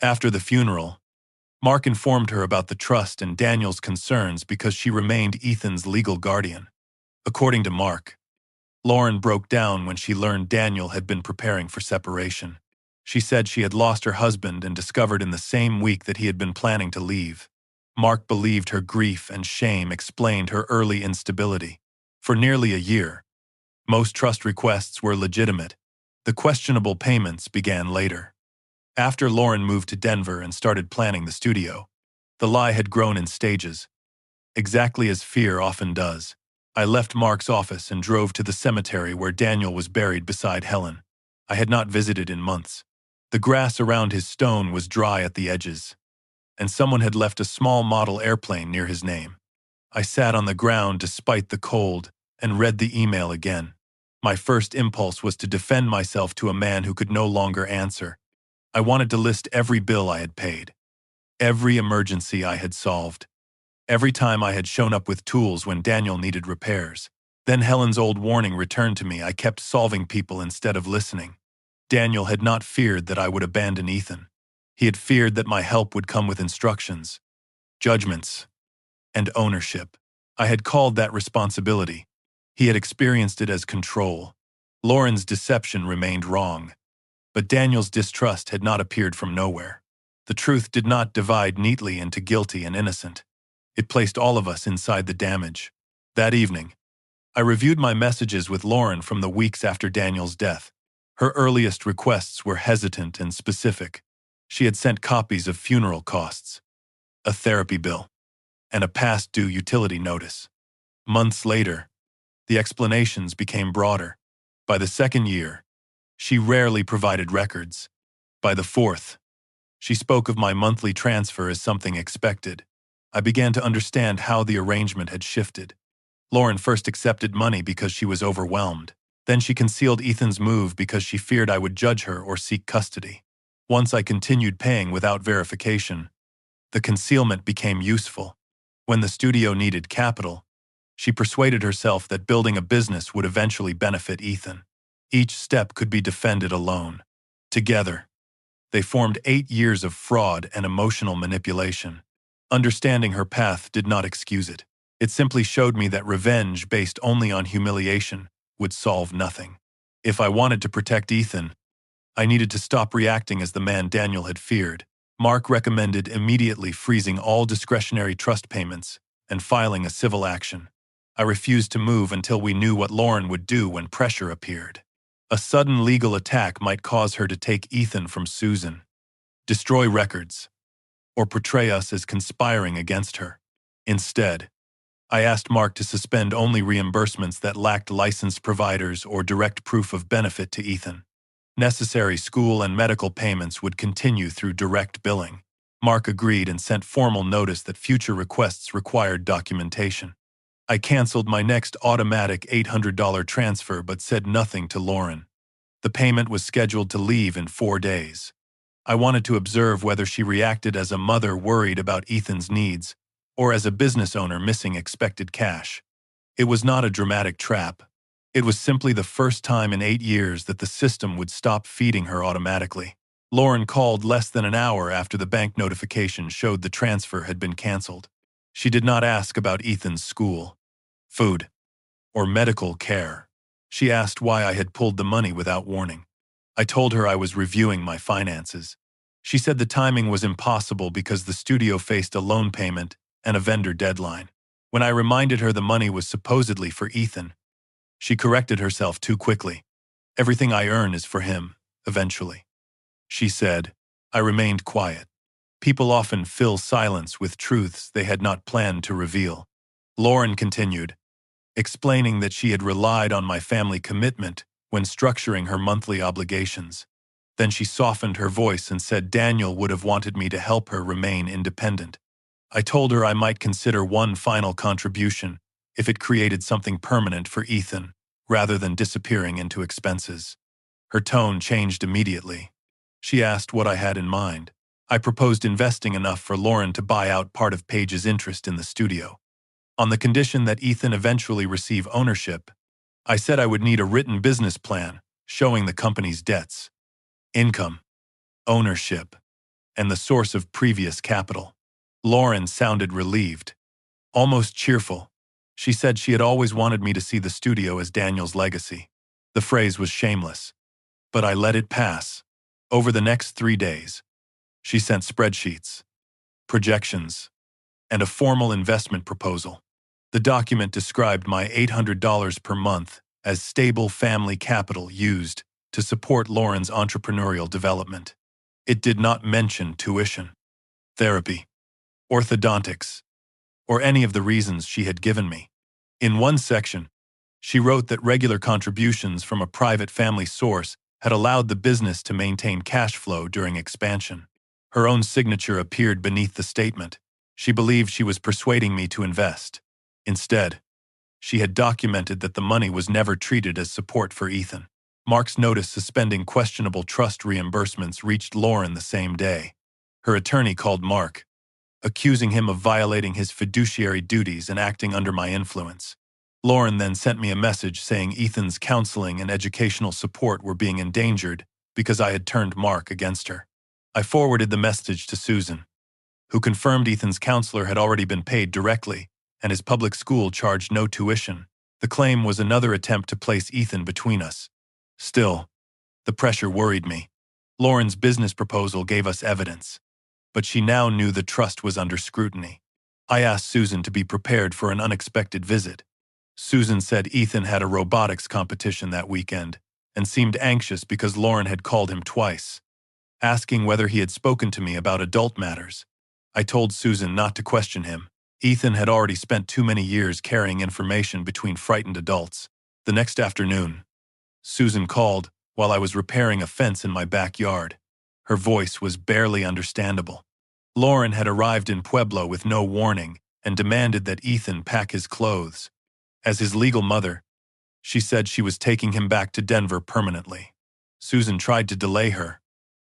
After the funeral, Mark informed her about the trust and Daniel's concerns because she remained Ethan's legal guardian. According to Mark, Lauren broke down when she learned Daniel had been preparing for separation. She said she had lost her husband and discovered in the same week that he had been planning to leave. Mark believed her grief and shame explained her early instability. For nearly a year, most trust requests were legitimate. The questionable payments began later. After Lauren moved to Denver and started planning the studio, the lie had grown in stages, exactly as fear often does. I left Mark's office and drove to the cemetery where Daniel was buried beside Helen. I had not visited in months. The grass around his stone was dry at the edges, and someone had left a small model airplane near his name. I sat on the ground despite the cold and read the email again. My first impulse was to defend myself to a man who could no longer answer. I wanted to list every bill I had paid, every emergency I had solved, every time I had shown up with tools when Daniel needed repairs. Then Helen's old warning returned to me. I kept solving people instead of listening. Daniel had not feared that I would abandon Ethan. He had feared that my help would come with instructions, judgments, and ownership. I had called that responsibility. He had experienced it as control. Lauren's deception remained wrong, but Daniel's distrust had not appeared from nowhere. The truth did not divide neatly into guilty and innocent. It placed all of us inside the damage. That evening, I reviewed my messages with Lauren from the weeks after Daniel's death. Her earliest requests were hesitant and specific. She had sent copies of funeral costs, a therapy bill, and a past due utility notice. Months later, the explanations became broader. By the second year, she rarely provided records. By the fourth, she spoke of my monthly transfer as something expected. I began to understand how the arrangement had shifted. Lauren first accepted money because she was overwhelmed. Then she concealed Ethan's move because she feared I would judge her or seek custody. Once I continued paying without verification, the concealment became useful. When the studio needed capital, she persuaded herself that building a business would eventually benefit Ethan. Each step could be defended alone. Together, they formed 8 years of fraud and emotional manipulation. Understanding her path did not excuse it. It simply showed me that revenge based only on humiliation would solve nothing. If I wanted to protect Ethan, I needed to stop reacting as the man Daniel had feared. Mark recommended immediately freezing all discretionary trust payments and filing a civil action. I refused to move until we knew what Lauren would do when pressure appeared. A sudden legal attack might cause her to take Ethan from Susan, destroy records, or portray us as conspiring against her. Instead, I asked Mark to suspend only reimbursements that lacked licensed providers or direct proof of benefit to Ethan. Necessary school and medical payments would continue through direct billing. Mark agreed and sent formal notice that future requests required documentation. I canceled my next automatic $800 transfer but said nothing to Lauren. The payment was scheduled to leave in 4 days. I wanted to observe whether she reacted as a mother worried about Ethan's needs or as a business owner missing expected cash. It was not a dramatic trap. It was simply the first time in 8 years that the system would stop feeding her automatically. Lauren called less than an hour after the bank notification showed the transfer had been canceled. She did not ask about Ethan's school, food, or medical care. She asked why I had pulled the money without warning. I told her I was reviewing my finances. She said the timing was impossible because the studio faced a loan payment and a vendor deadline. When I reminded her the money was supposedly for Ethan, she corrected herself too quickly. Everything I earn is for him, eventually, she said. I remained quiet. People often fill silence with truths they had not planned to reveal. Lauren continued, explaining that she had relied on my family commitment when structuring her monthly obligations. Then she softened her voice and said Daniel would have wanted me to help her remain independent. I told her I might consider one final contribution if it created something permanent for Ethan, rather than disappearing into expenses. Her tone changed immediately. She asked what I had in mind. I proposed investing enough for Lauren to buy out part of Paige's interest in the studio. On the condition that Ethan eventually receive ownership, I said I would need a written business plan showing the company's debts, income, ownership, and the source of previous capital. Lauren sounded relieved, almost cheerful. She said she had always wanted me to see the studio as Daniel's legacy. The phrase was shameless, but I let it pass. Over the next 3 days, she sent spreadsheets, projections, and a formal investment proposal. The document described my $800 per month as stable family capital used to support Lauren's entrepreneurial development. It did not mention tuition, therapy, orthodontics, or any of the reasons she had given me. In one section, she wrote that regular contributions from a private family source had allowed the business to maintain cash flow during expansion. Her own signature appeared beneath the statement. She believed she was persuading me to invest. Instead, she had documented that the money was never treated as support for Ethan. Mark's notice suspending questionable trust reimbursements reached Lauren the same day. Her attorney called Mark, accusing him of violating his fiduciary duties and acting under my influence. Lauren then sent me a message saying Ethan's counseling and educational support were being endangered because I had turned Mark against her. I forwarded the message to Susan, who confirmed Ethan's counselor had already been paid directly, and his public school charged no tuition. The claim was another attempt to place Ethan between us. Still, the pressure worried me. Lauren's business proposal gave us evidence, but she now knew the trust was under scrutiny. I asked Susan to be prepared for an unexpected visit. Susan said Ethan had a robotics competition that weekend and seemed anxious because Lauren had called him twice, asking whether he had spoken to me about adult matters. I told Susan not to question him. Ethan had already spent too many years carrying information between frightened adults. The next afternoon, Susan called while I was repairing a fence in my backyard. Her voice was barely understandable. Lauren had arrived in Pueblo with no warning and demanded that Ethan pack his clothes. As his legal mother, she said she was taking him back to Denver permanently. Susan tried to delay her,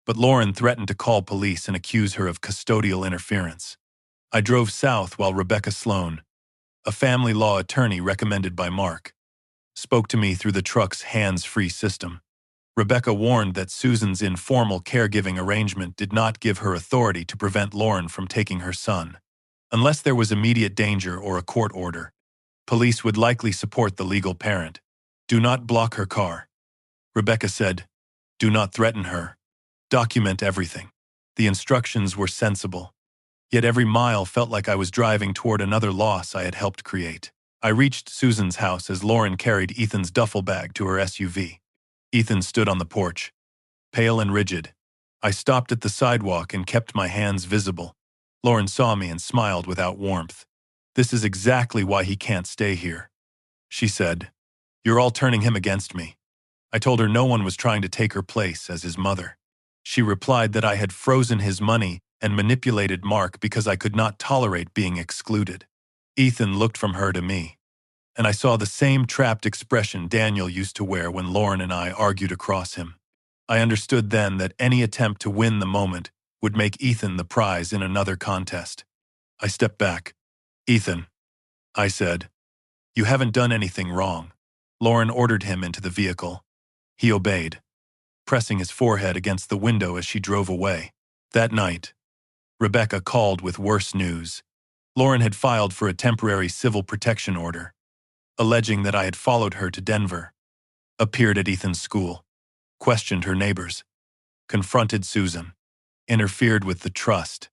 but Lauren threatened to call police and accuse her of custodial interference. I drove south while Rebecca Sloan, a family law attorney recommended by Mark, spoke to me through the truck's hands-free system. Rebecca warned that Susan's informal caregiving arrangement did not give her authority to prevent Lauren from taking her son. Unless there was immediate danger or a court order, police would likely support the legal parent. Do not block her car. Rebecca said, do not threaten her. Document everything. The instructions were sensible, yet every mile felt like I was driving toward another loss I had helped create. I reached Susan's house as Lauren carried Ethan's duffel bag to her SUV. Ethan stood on the porch, pale and rigid. I stopped at the sidewalk and kept my hands visible. Lauren saw me and smiled without warmth. This is exactly why he can't stay here, she said. You're all turning him against me. I told her no one was trying to take her place as his mother. She replied that I had frozen his money and manipulated Mark because I could not tolerate being excluded. Ethan looked from her to me, and I saw the same trapped expression Daniel used to wear when Lauren and I argued across him. I understood then that any attempt to win the moment would make Ethan the prize in another contest. I stepped back. Ethan, I said, you haven't done anything wrong. Lauren ordered him into the vehicle. He obeyed, pressing his forehead against the window as she drove away. That night, Rebecca called with worse news. Lauren had filed for a temporary civil protection order, alleging that I had followed her to Denver, appeared at Ethan's school, questioned her neighbors, confronted Susan, interfered with the trust,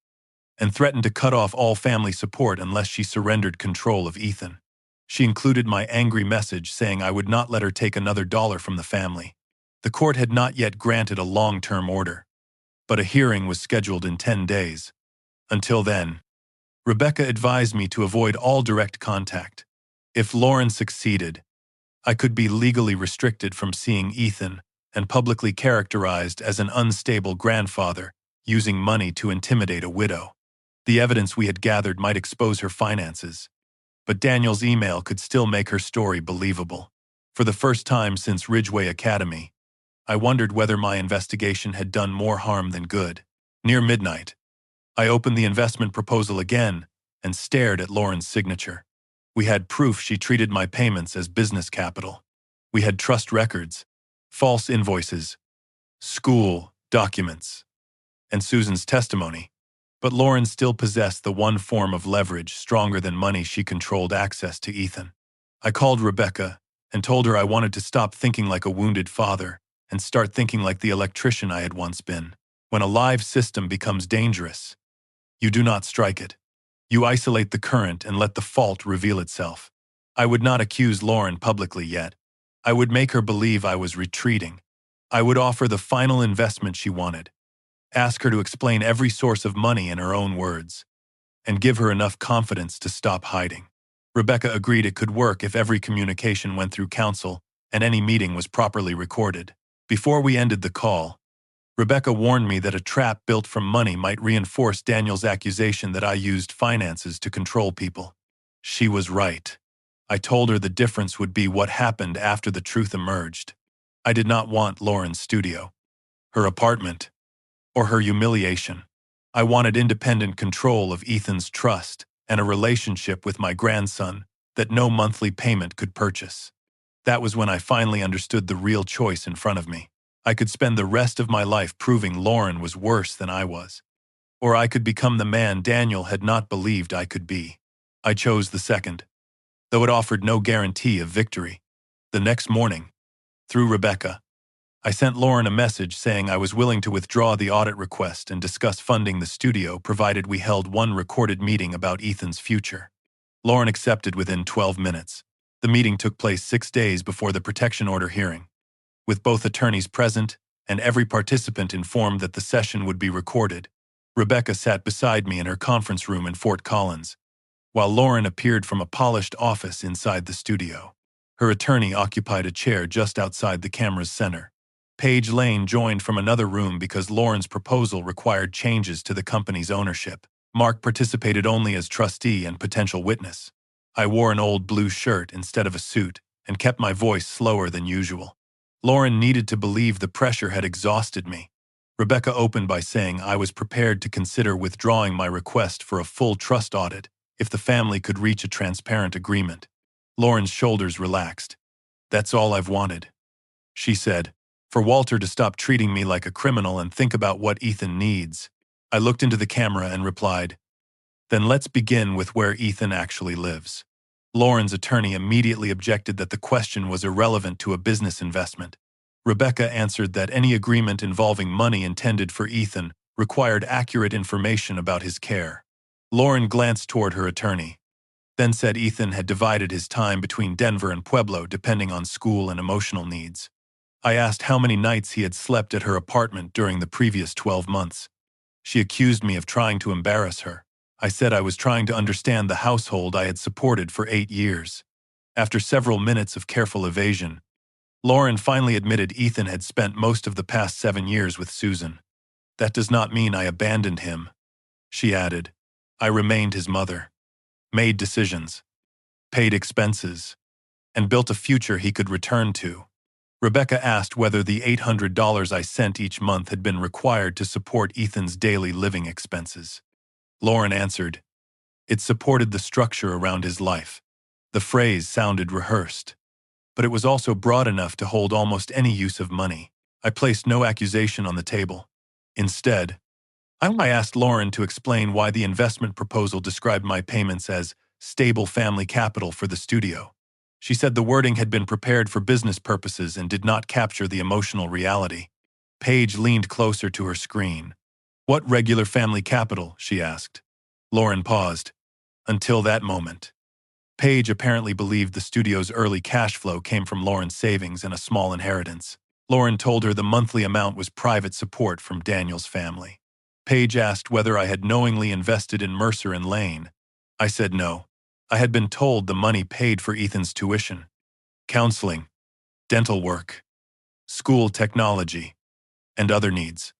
and threatened to cut off all family support unless she surrendered control of Ethan. She included my angry message saying I would not let her take another dollar from the family. The court had not yet granted a long-term order, but a hearing was scheduled in 10 days. Until then, Rebecca advised me to avoid all direct contact. If Lauren succeeded, I could be legally restricted from seeing Ethan and publicly characterized as an unstable grandfather using money to intimidate a widow. The evidence we had gathered might expose her finances, but Daniel's email could still make her story believable. For the first time since Ridgeway Academy, I wondered whether my investigation had done more harm than good. Near midnight, I opened the investment proposal again and stared at Lauren's signature. We had proof she treated my payments as business capital. We had trust records, false invoices, school documents, and Susan's testimony. But Lauren still possessed the one form of leverage stronger than money: she controlled access to Ethan. I called Rebecca and told her I wanted to stop thinking like a wounded father and start thinking like the electrician I had once been. When a live system becomes dangerous, you do not strike it. You isolate the current and let the fault reveal itself. I would not accuse Lauren publicly yet. I would make her believe I was retreating. I would offer the final investment she wanted, ask her to explain every source of money in her own words, and give her enough confidence to stop hiding. Rebecca agreed it could work if every communication went through counsel and any meeting was properly recorded. Before we ended the call, Rebecca warned me that a trap built from money might reinforce Daniel's accusation that I used finances to control people. She was right. I told her the difference would be what happened after the truth emerged. I did not want Lauren's studio, her apartment, or her humiliation. I wanted independent control of Ethan's trust and a relationship with my grandson that no monthly payment could purchase. That was when I finally understood the real choice in front of me. I could spend the rest of my life proving Lauren was worse than I was, or I could become the man Daniel had not believed I could be. I chose the second, though it offered no guarantee of victory. The next morning, through Rebecca, I sent Lauren a message saying I was willing to withdraw the audit request and discuss funding the studio provided we held one recorded meeting about Ethan's future. Lauren accepted within 12 minutes. The meeting took place 6 days before the protection order hearing, with both attorneys present and every participant informed that the session would be recorded. Rebecca sat beside me in her conference room in Fort Collins, while Lauren appeared from a polished office inside the studio. Her attorney occupied a chair just outside the camera's center. Paige Lane joined from another room because Lauren's proposal required changes to the company's ownership. Mark participated only as trustee and potential witness. I wore an old blue shirt instead of a suit and kept my voice slower than usual. Lauren needed to believe the pressure had exhausted me. Rebecca opened by saying I was prepared to consider withdrawing my request for a full trust audit if the family could reach a transparent agreement. Lauren's shoulders relaxed. "That's all I've wanted," she said, "for Walter to stop treating me like a criminal and think about what Ethan needs." I looked into the camera and replied, "Then let's begin with where Ethan actually lives." Lauren's attorney immediately objected that the question was irrelevant to a business investment. Rebecca answered that any agreement involving money intended for Ethan required accurate information about his care. Lauren glanced toward her attorney, then said Ethan had divided his time between Denver and Pueblo depending on school and emotional needs. I asked how many nights he had slept at her apartment during the previous 12 months. She accused me of trying to embarrass her. I said I was trying to understand the household I had supported for 8 years. After several minutes of careful evasion, Lauren finally admitted Ethan had spent most of the past 7 years with Susan. "That does not mean I abandoned him," she added. "I remained his mother, made decisions, paid expenses, and built a future he could return to." Rebecca asked whether the $800 I sent each month had been required to support Ethan's daily living expenses. Lauren answered, "It supported the structure around his life." The phrase sounded rehearsed, but it was also broad enough to hold almost any use of money. I placed no accusation on the table. Instead, I asked Lauren to explain why the investment proposal described my payments as stable family capital for the studio. She said the wording had been prepared for business purposes and did not capture the emotional reality. Paige leaned closer to her screen. "What regular family capital?" she asked. Lauren paused. "Until that moment." Paige apparently believed the studio's early cash flow came from Lauren's savings and a small inheritance. Lauren told her the monthly amount was private support from Daniel's family. Paige asked whether I had knowingly invested in Mercer and Lane. I said no. I had been told the money paid for Ethan's tuition, counseling, dental work, school technology, and other needs.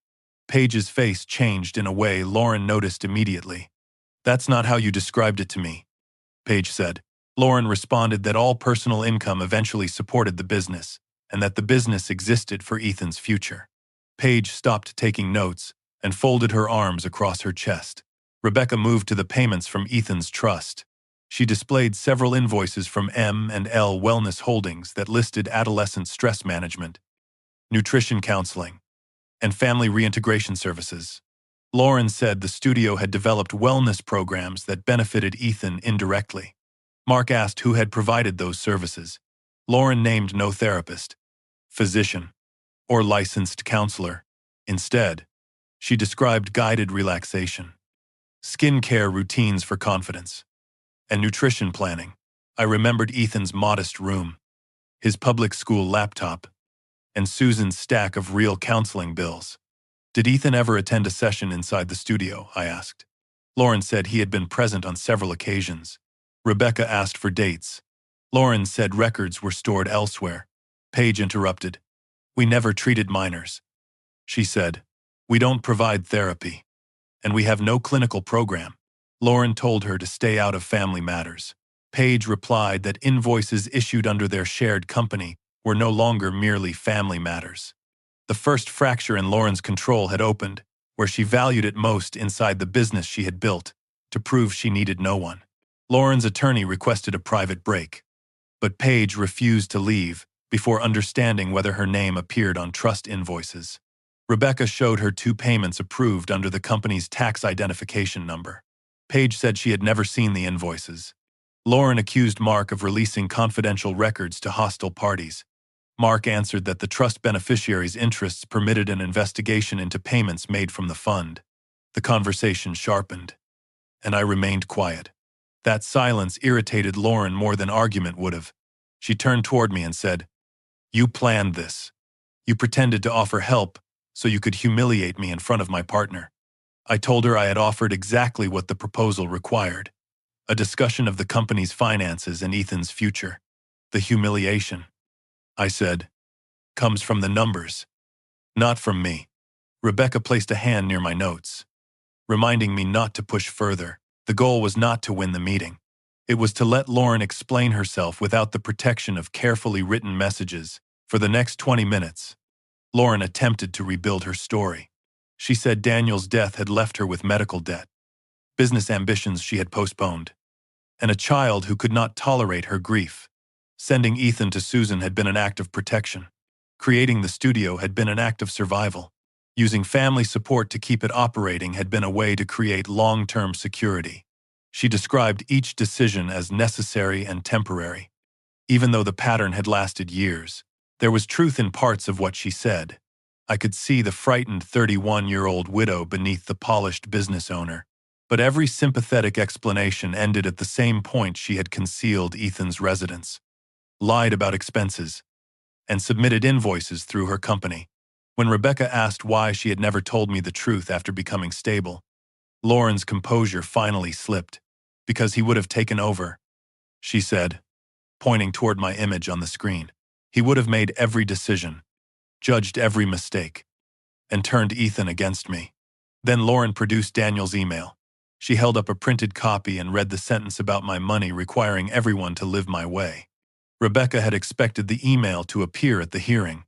Paige's face changed in a way Lauren noticed immediately. "That's not how you described it to me," Paige said. Lauren responded that all personal income eventually supported the business, and that the business existed for Ethan's future. Paige stopped taking notes and folded her arms across her chest. Rebecca moved to the payments from Ethan's trust. She displayed several invoices from M&L Wellness Holdings that listed adolescent stress management, nutrition counseling, and family reintegration services. Lauren said the studio had developed wellness programs that benefited Ethan indirectly. Mark asked who had provided those services. Lauren named no therapist, physician, or licensed counselor. Instead, she described guided relaxation, skincare routines for confidence, and nutrition planning. I remembered Ethan's modest room, his public school laptop, and Susan's stack of real counseling bills. Did Ethan ever attend a session inside the studio? I asked. Lauren said he had been present on several occasions. Rebecca asked for dates. Lauren said records were stored elsewhere. Paige interrupted. We never treated minors. She said, we don't provide therapy, and we have no clinical program. Lauren told her to stay out of family matters. Paige replied that invoices issued under their shared company were no longer merely family matters. The first fracture in Lauren's control had opened, where she valued it most inside the business she had built, to prove she needed no one. Lauren's attorney requested a private break, but Paige refused to leave before understanding whether her name appeared on trust invoices. Rebecca showed her 2 payments approved under the company's tax identification number. Paige said she had never seen the invoices. Lauren accused Mark of releasing confidential records to hostile parties. Mark answered that the trust beneficiary's interests permitted an investigation into payments made from the fund. The conversation sharpened, and I remained quiet. That silence irritated Lauren more than argument would have. She turned toward me and said, "You planned this. You pretended to offer help so you could humiliate me in front of my partner." I told her I had offered exactly what the proposal required: a discussion of the company's finances and Ethan's future. The humiliation, I said, comes from the numbers, not from me. Rebecca placed a hand near my notes, reminding me not to push further. The goal was not to win the meeting. It was to let Lauren explain herself without the protection of carefully written messages. For the next 20 minutes, Lauren attempted to rebuild her story. She said Daniel's death had left her with medical debt, business ambitions she had postponed, and a child who could not tolerate her grief. Sending Ethan to Susan had been an act of protection. Creating the studio had been an act of survival. Using family support to keep it operating had been a way to create long-term security. She described each decision as necessary and temporary. Even though the pattern had lasted years, there was truth in parts of what she said. I could see the frightened 31-year-old widow beneath the polished business owner. But every sympathetic explanation ended at the same point: she had concealed Ethan's residence, lied about expenses, and submitted invoices through her company. When Rebecca asked why she had never told me the truth after becoming stable, Lauren's composure finally slipped. Because he would have taken over, she said, pointing toward my image on the screen. He would have made every decision, judged every mistake, and turned Ethan against me. Then Lauren produced Daniel's email. She held up a printed copy and read the sentence about my money requiring everyone to live my way. Rebecca had expected the email to appear at the hearing,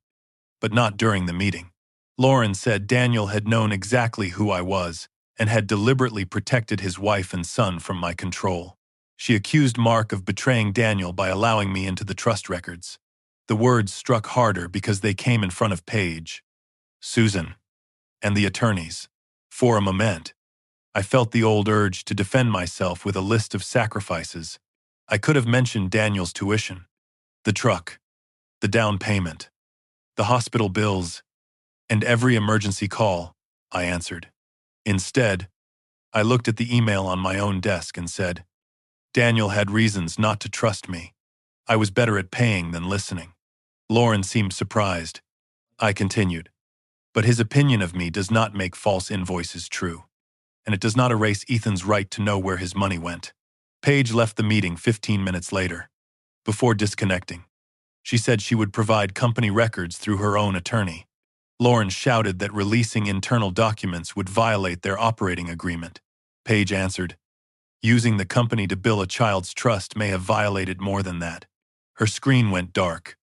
but not during the meeting. Lauren said Daniel had known exactly who I was and had deliberately protected his wife and son from my control. She accused Mark of betraying Daniel by allowing me into the trust records. The words struck harder because they came in front of Paige, Susan, and the attorneys. For a moment, I felt the old urge to defend myself with a list of sacrifices. I could have mentioned Daniel's tuition, the truck, the down payment, the hospital bills, and every emergency call, I answered. Instead, I looked at the email on my own desk and said, Daniel had reasons not to trust me. I was better at paying than listening. Lauren seemed surprised. I continued, but his opinion of me does not make false invoices true, and it does not erase Ethan's right to know where his money went. Paige left the meeting 15 minutes later. Before disconnecting, she said she would provide company records through her own attorney. Lauren shouted that releasing internal documents would violate their operating agreement. Paige answered, using the company to bill a child's trust may have violated more than that. Her screen went dark.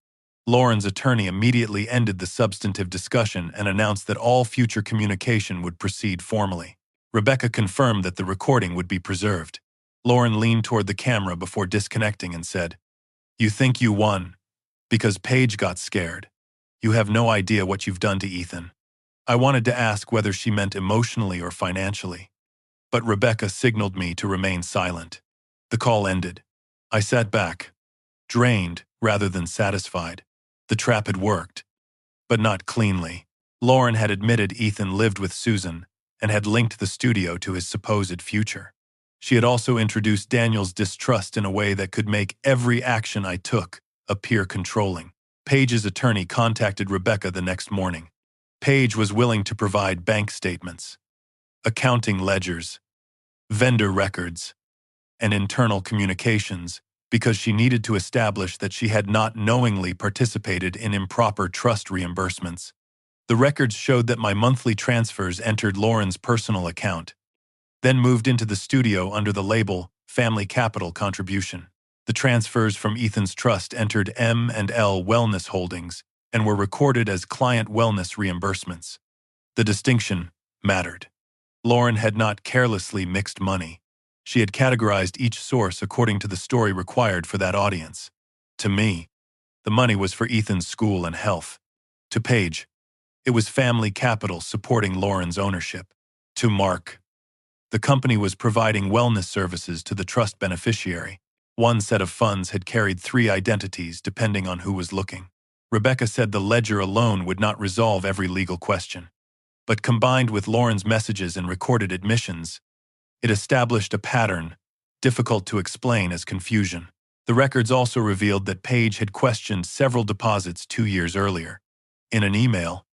Lauren's attorney immediately ended the substantive discussion and announced that all future communication would proceed formally. Rebecca confirmed that the recording would be preserved. Lauren leaned toward the camera before disconnecting and said, "You think you won because Paige got scared. You have no idea what you've done to Ethan." I wanted to ask whether she meant emotionally or financially, but Rebecca signaled me to remain silent. The call ended. I sat back, drained rather than satisfied. The trap had worked, but not cleanly. Lauren had admitted Ethan lived with Susan and had linked the studio to his supposed future. She had also introduced Daniel's distrust in a way that could make every action I took appear controlling. Paige's attorney contacted Rebecca the next morning. Paige was willing to provide bank statements, accounting ledgers, vendor records, and internal communications because she needed to establish that she had not knowingly participated in improper trust reimbursements. The records showed that my monthly transfers entered Lauren's personal account, then moved into the studio under the label Family Capital Contribution. The transfers from Ethan's trust entered M&L Wellness Holdings and were recorded as client wellness reimbursements. The distinction mattered. Lauren had not carelessly mixed money. She had categorized each source according to the story required for that audience. To me, the money was for Ethan's school and health. To Paige, it was family capital supporting Lauren's ownership. To Mark, the company was providing wellness services to the trust beneficiary. One set of funds had carried 3 identities depending on who was looking. Rebecca said the ledger alone would not resolve every legal question, but combined with Lauren's messages and recorded admissions, it established a pattern difficult to explain as confusion. The records also revealed that Paige had questioned several deposits 2 years earlier. In an email,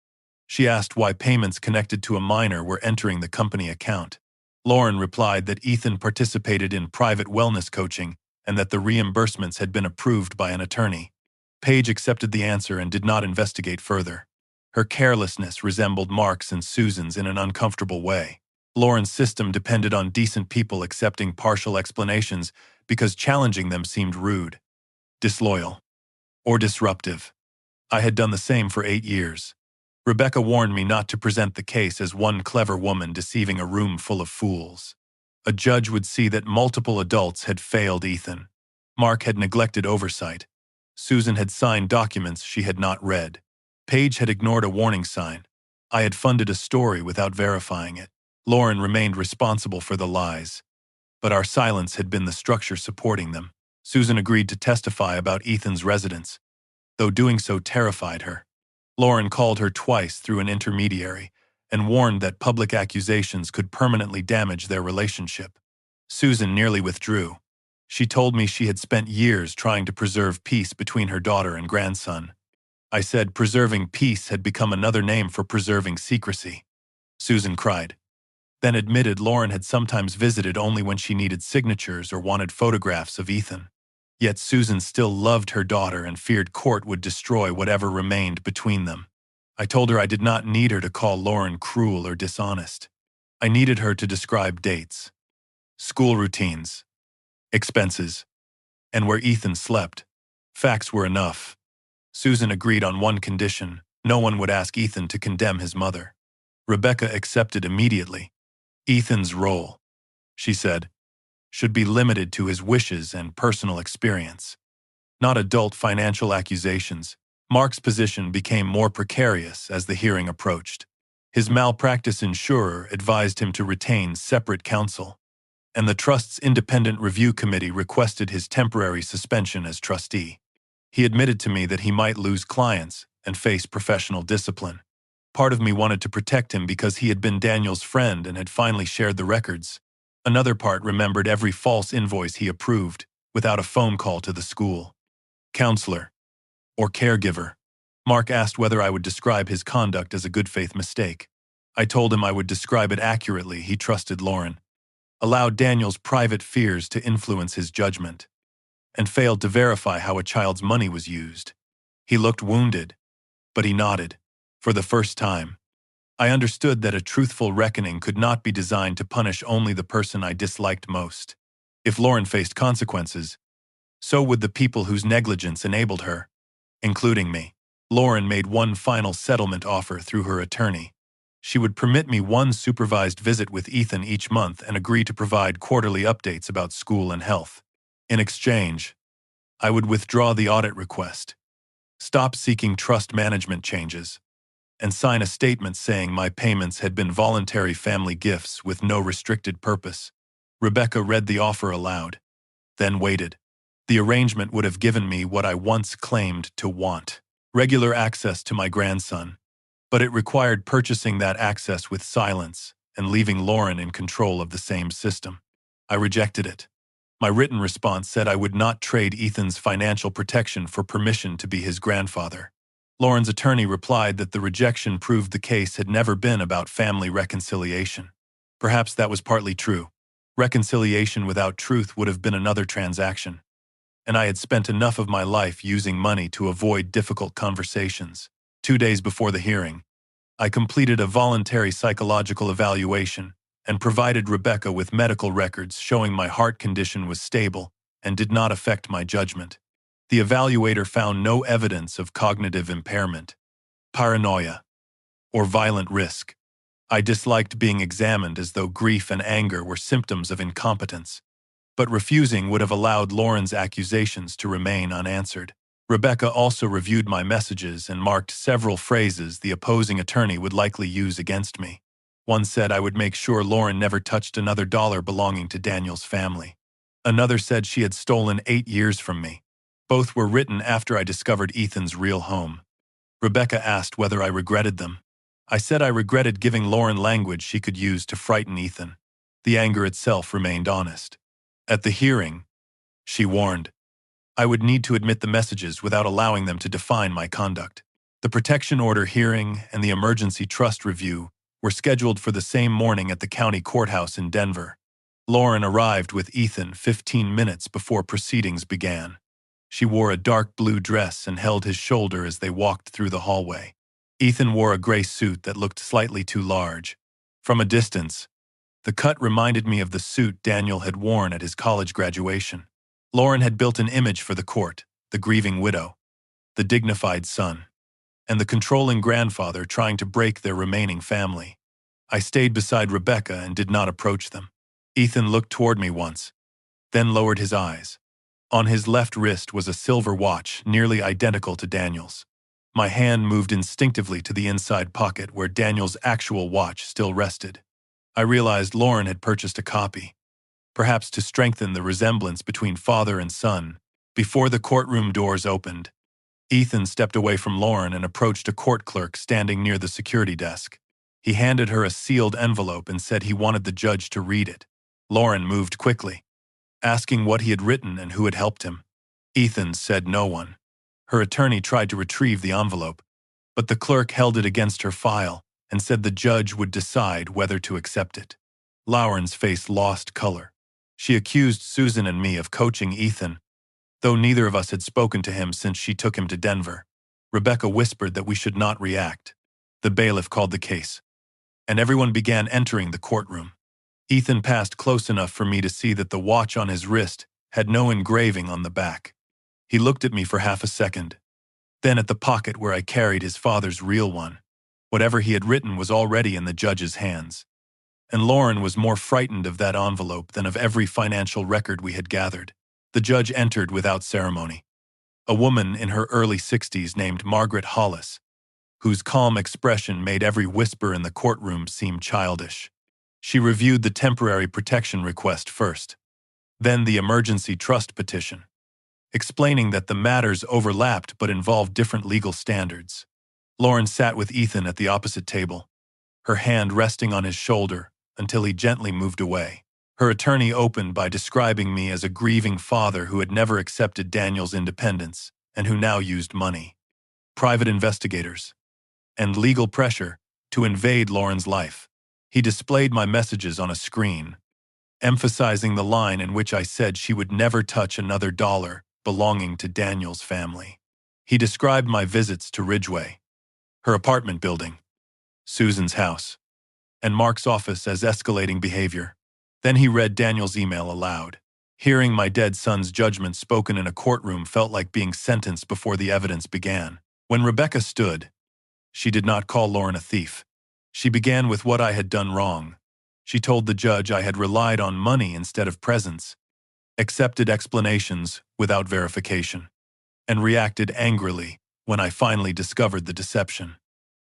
she asked why payments connected to a minor were entering the company account. Lauren replied that Ethan participated in private wellness coaching and that the reimbursements had been approved by an attorney. Paige accepted the answer and did not investigate further. Her carelessness resembled Mark's and Susan's in an uncomfortable way. Lauren's system depended on decent people accepting partial explanations because challenging them seemed rude, disloyal, or disruptive. I had done the same for 8 years. Rebecca warned me not to present the case as one clever woman deceiving a room full of fools. A judge would see that multiple adults had failed Ethan. Mark had neglected oversight. Susan had signed documents she had not read. Paige had ignored a warning sign. I had funded a story without verifying it. Lauren remained responsible for the lies, but our silence had been the structure supporting them. Susan agreed to testify about Ethan's residence, though doing so terrified her. Lauren called her twice through an intermediary and warned that public accusations could permanently damage their relationship. Susan nearly withdrew. She told me she had spent years trying to preserve peace between her daughter and grandson. I said preserving peace had become another name for preserving secrecy. Susan cried, then admitted Lauren had sometimes visited only when she needed signatures or wanted photographs of Ethan. Yet Susan still loved her daughter and feared court would destroy whatever remained between them. I told her I did not need her to call Lauren cruel or dishonest. I needed her to describe dates, school routines, expenses, and where Ethan slept. Facts were enough. Susan agreed on one condition: no one would ask Ethan to condemn his mother. Rebecca accepted immediately. Ethan's role, she said, should be limited to his wishes and personal experience, not adult financial accusations. Mark's position became more precarious as the hearing approached. His malpractice insurer advised him to retain separate counsel, and the trust's independent review committee requested his temporary suspension as trustee. He admitted to me that he might lose clients and face professional discipline. Part of me wanted to protect him because he had been Daniel's friend and had finally shared the records. Another part remembered every false invoice he approved without a phone call to the school. Counselor, or caregiver. Mark asked whether I would describe his conduct as a good-faith mistake. I told him I would describe it accurately. He trusted Lauren, allowed Daniel's private fears to influence his judgment, and failed to verify how a child's money was used. He looked wounded, but he nodded. For the first time, I understood that a truthful reckoning could not be designed to punish only the person I disliked most. If Lauren faced consequences, so would the people whose negligence enabled her. including me. Lauren made one final settlement offer through her attorney. She would permit me one supervised visit with Ethan each month and agree to provide quarterly updates about school and health. In exchange, I would withdraw the audit request, stop seeking trust management changes, and sign a statement saying my payments had been voluntary family gifts with no restricted purpose. Rebecca read the offer aloud, then waited. The arrangement would have given me what I once claimed to want: regular access to my grandson, but it required purchasing that access with silence and leaving Lauren in control of the same system. I rejected it. My written response said I would not trade Ethan's financial protection for permission to be his grandfather. Lauren's attorney replied that the rejection proved the case had never been about family reconciliation. Perhaps that was partly true. Reconciliation without truth would have been another transaction, and I had spent enough of my life using money to avoid difficult conversations. 2 days before the hearing, I completed a voluntary psychological evaluation and provided Rebecca with medical records showing my heart condition was stable and did not affect my judgment. The evaluator found no evidence of cognitive impairment, paranoia, or violent risk. I disliked being examined as though grief and anger were symptoms of incompetence, but refusing would have allowed Lauren's accusations to remain unanswered. Rebecca also reviewed my messages and marked several phrases the opposing attorney would likely use against me. One said I would make sure Lauren never touched another dollar belonging to Daniel's family. Another said she had stolen 8 years from me. Both were written after I discovered Ethan's real home. Rebecca asked whether I regretted them. I said I regretted giving Lauren language she could use to frighten Ethan. The anger itself remained honest. At the hearing, she warned, I would need to admit the messages without allowing them to define my conduct. The protection order hearing and the emergency trust review were scheduled for the same morning at the county courthouse in Denver. Lauren arrived with Ethan 15 minutes before proceedings began. She wore a dark blue dress and held his shoulder as they walked through the hallway. Ethan wore a gray suit that looked slightly too large. From a distance, the cut reminded me of the suit Daniel had worn at his college graduation. Lauren had built an image for the court: the grieving widow, the dignified son, and the controlling grandfather trying to break their remaining family. I stayed beside Rebecca and did not approach them. Ethan looked toward me once, then lowered his eyes. On his left wrist was a silver watch nearly identical to Daniel's. My hand moved instinctively to the inside pocket where Daniel's actual watch still rested. I realized Lauren had purchased a copy, perhaps to strengthen the resemblance between father and son. Before the courtroom doors opened, Ethan stepped away from Lauren and approached a court clerk standing near the security desk. He handed her a sealed envelope and said he wanted the judge to read it. Lauren moved quickly, asking what he had written and who had helped him. Ethan said no one. Her attorney tried to retrieve the envelope, but the clerk held it against her file and said the judge would decide whether to accept it. Lauren's face lost color. She accused Susan and me of coaching Ethan, though neither of us had spoken to him since she took him to Denver. Rebecca whispered that we should not react. The bailiff called the case, and everyone began entering the courtroom. Ethan passed close enough for me to see that the watch on his wrist had no engraving on the back. He looked at me for half a second, then at the pocket where I carried his father's real one. Whatever he had written was already in the judge's hands, and Lauren was more frightened of that envelope than of every financial record we had gathered. The judge entered without ceremony. A woman in her early 60s named Margaret Hollis, whose calm expression made every whisper in the courtroom seem childish. She reviewed the temporary protection request first, then the emergency trust petition, explaining that the matters overlapped but involved different legal standards. Lauren sat with Ethan at the opposite table, her hand resting on his shoulder until he gently moved away. Her attorney opened by describing me as a grieving father who had never accepted Daniel's independence and who now used money, private investigators, and legal pressure to invade Lauren's life. He displayed my messages on a screen, emphasizing the line in which I said she would never touch another dollar belonging to Daniel's family. He described my visits to Ridgeway, her apartment building, Susan's house, and Mark's office as escalating behavior. Then he read Daniel's email aloud. Hearing my dead son's judgment spoken in a courtroom felt like being sentenced before the evidence began. When Rebecca stood, she did not call Lauren a thief. She began with what I had done wrong. She told the judge I had relied on money instead of presence, accepted explanations without verification, and reacted angrily when I finally discovered the deception.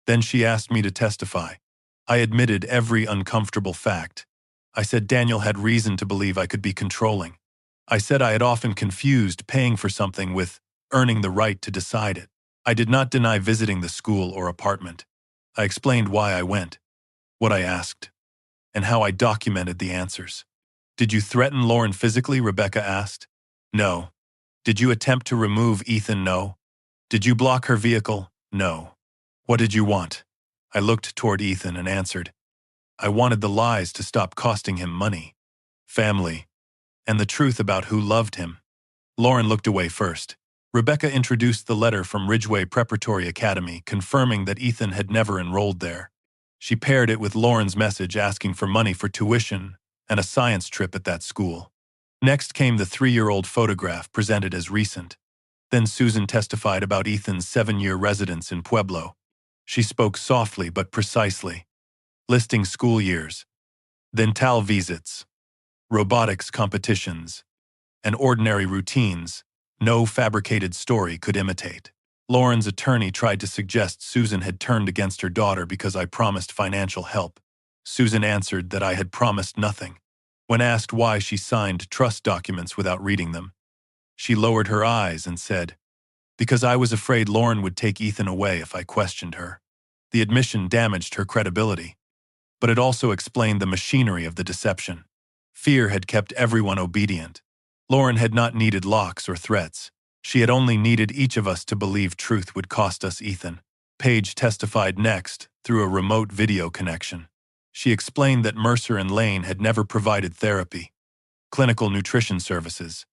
Then she asked me to testify. I admitted every uncomfortable fact. I said Daniel had reason to believe I could be controlling. I said I had often confused paying for something with earning the right to decide it. I did not deny visiting the school or apartment. I explained why I went, what I asked, and how I documented the answers. Did you threaten Lauren physically? Rebecca asked. No. Did you attempt to remove Ethan? No. Did you block her vehicle? No. What did you want? I looked toward Ethan and answered. I wanted the lies to stop costing him money, family, and the truth about who loved him. Lauren looked away first. Rebecca introduced the letter from Ridgeway Preparatory Academy, confirming that Ethan had never enrolled there. She paired it with Lauren's message asking for money for tuition and a science trip at that school. Next came the 3-year-old photograph presented as recent. Then Susan testified about Ethan's 7-year residence in Pueblo. She spoke softly but precisely, listing school years, dental visits, robotics competitions, and ordinary routines no fabricated story could imitate. Lauren's attorney tried to suggest Susan had turned against her daughter because I promised financial help. Susan answered that I had promised nothing. When asked why she signed trust documents without reading them, she lowered her eyes and said, "Because I was afraid Lauren would take Ethan away if I questioned her." The admission damaged her credibility, but it also explained the machinery of the deception. Fear had kept everyone obedient. Lauren had not needed locks or threats. She had only needed each of us to believe truth would cost us Ethan. Paige testified next through a remote video connection. She explained that Mercer and Lane had never provided therapy, clinical nutrition services,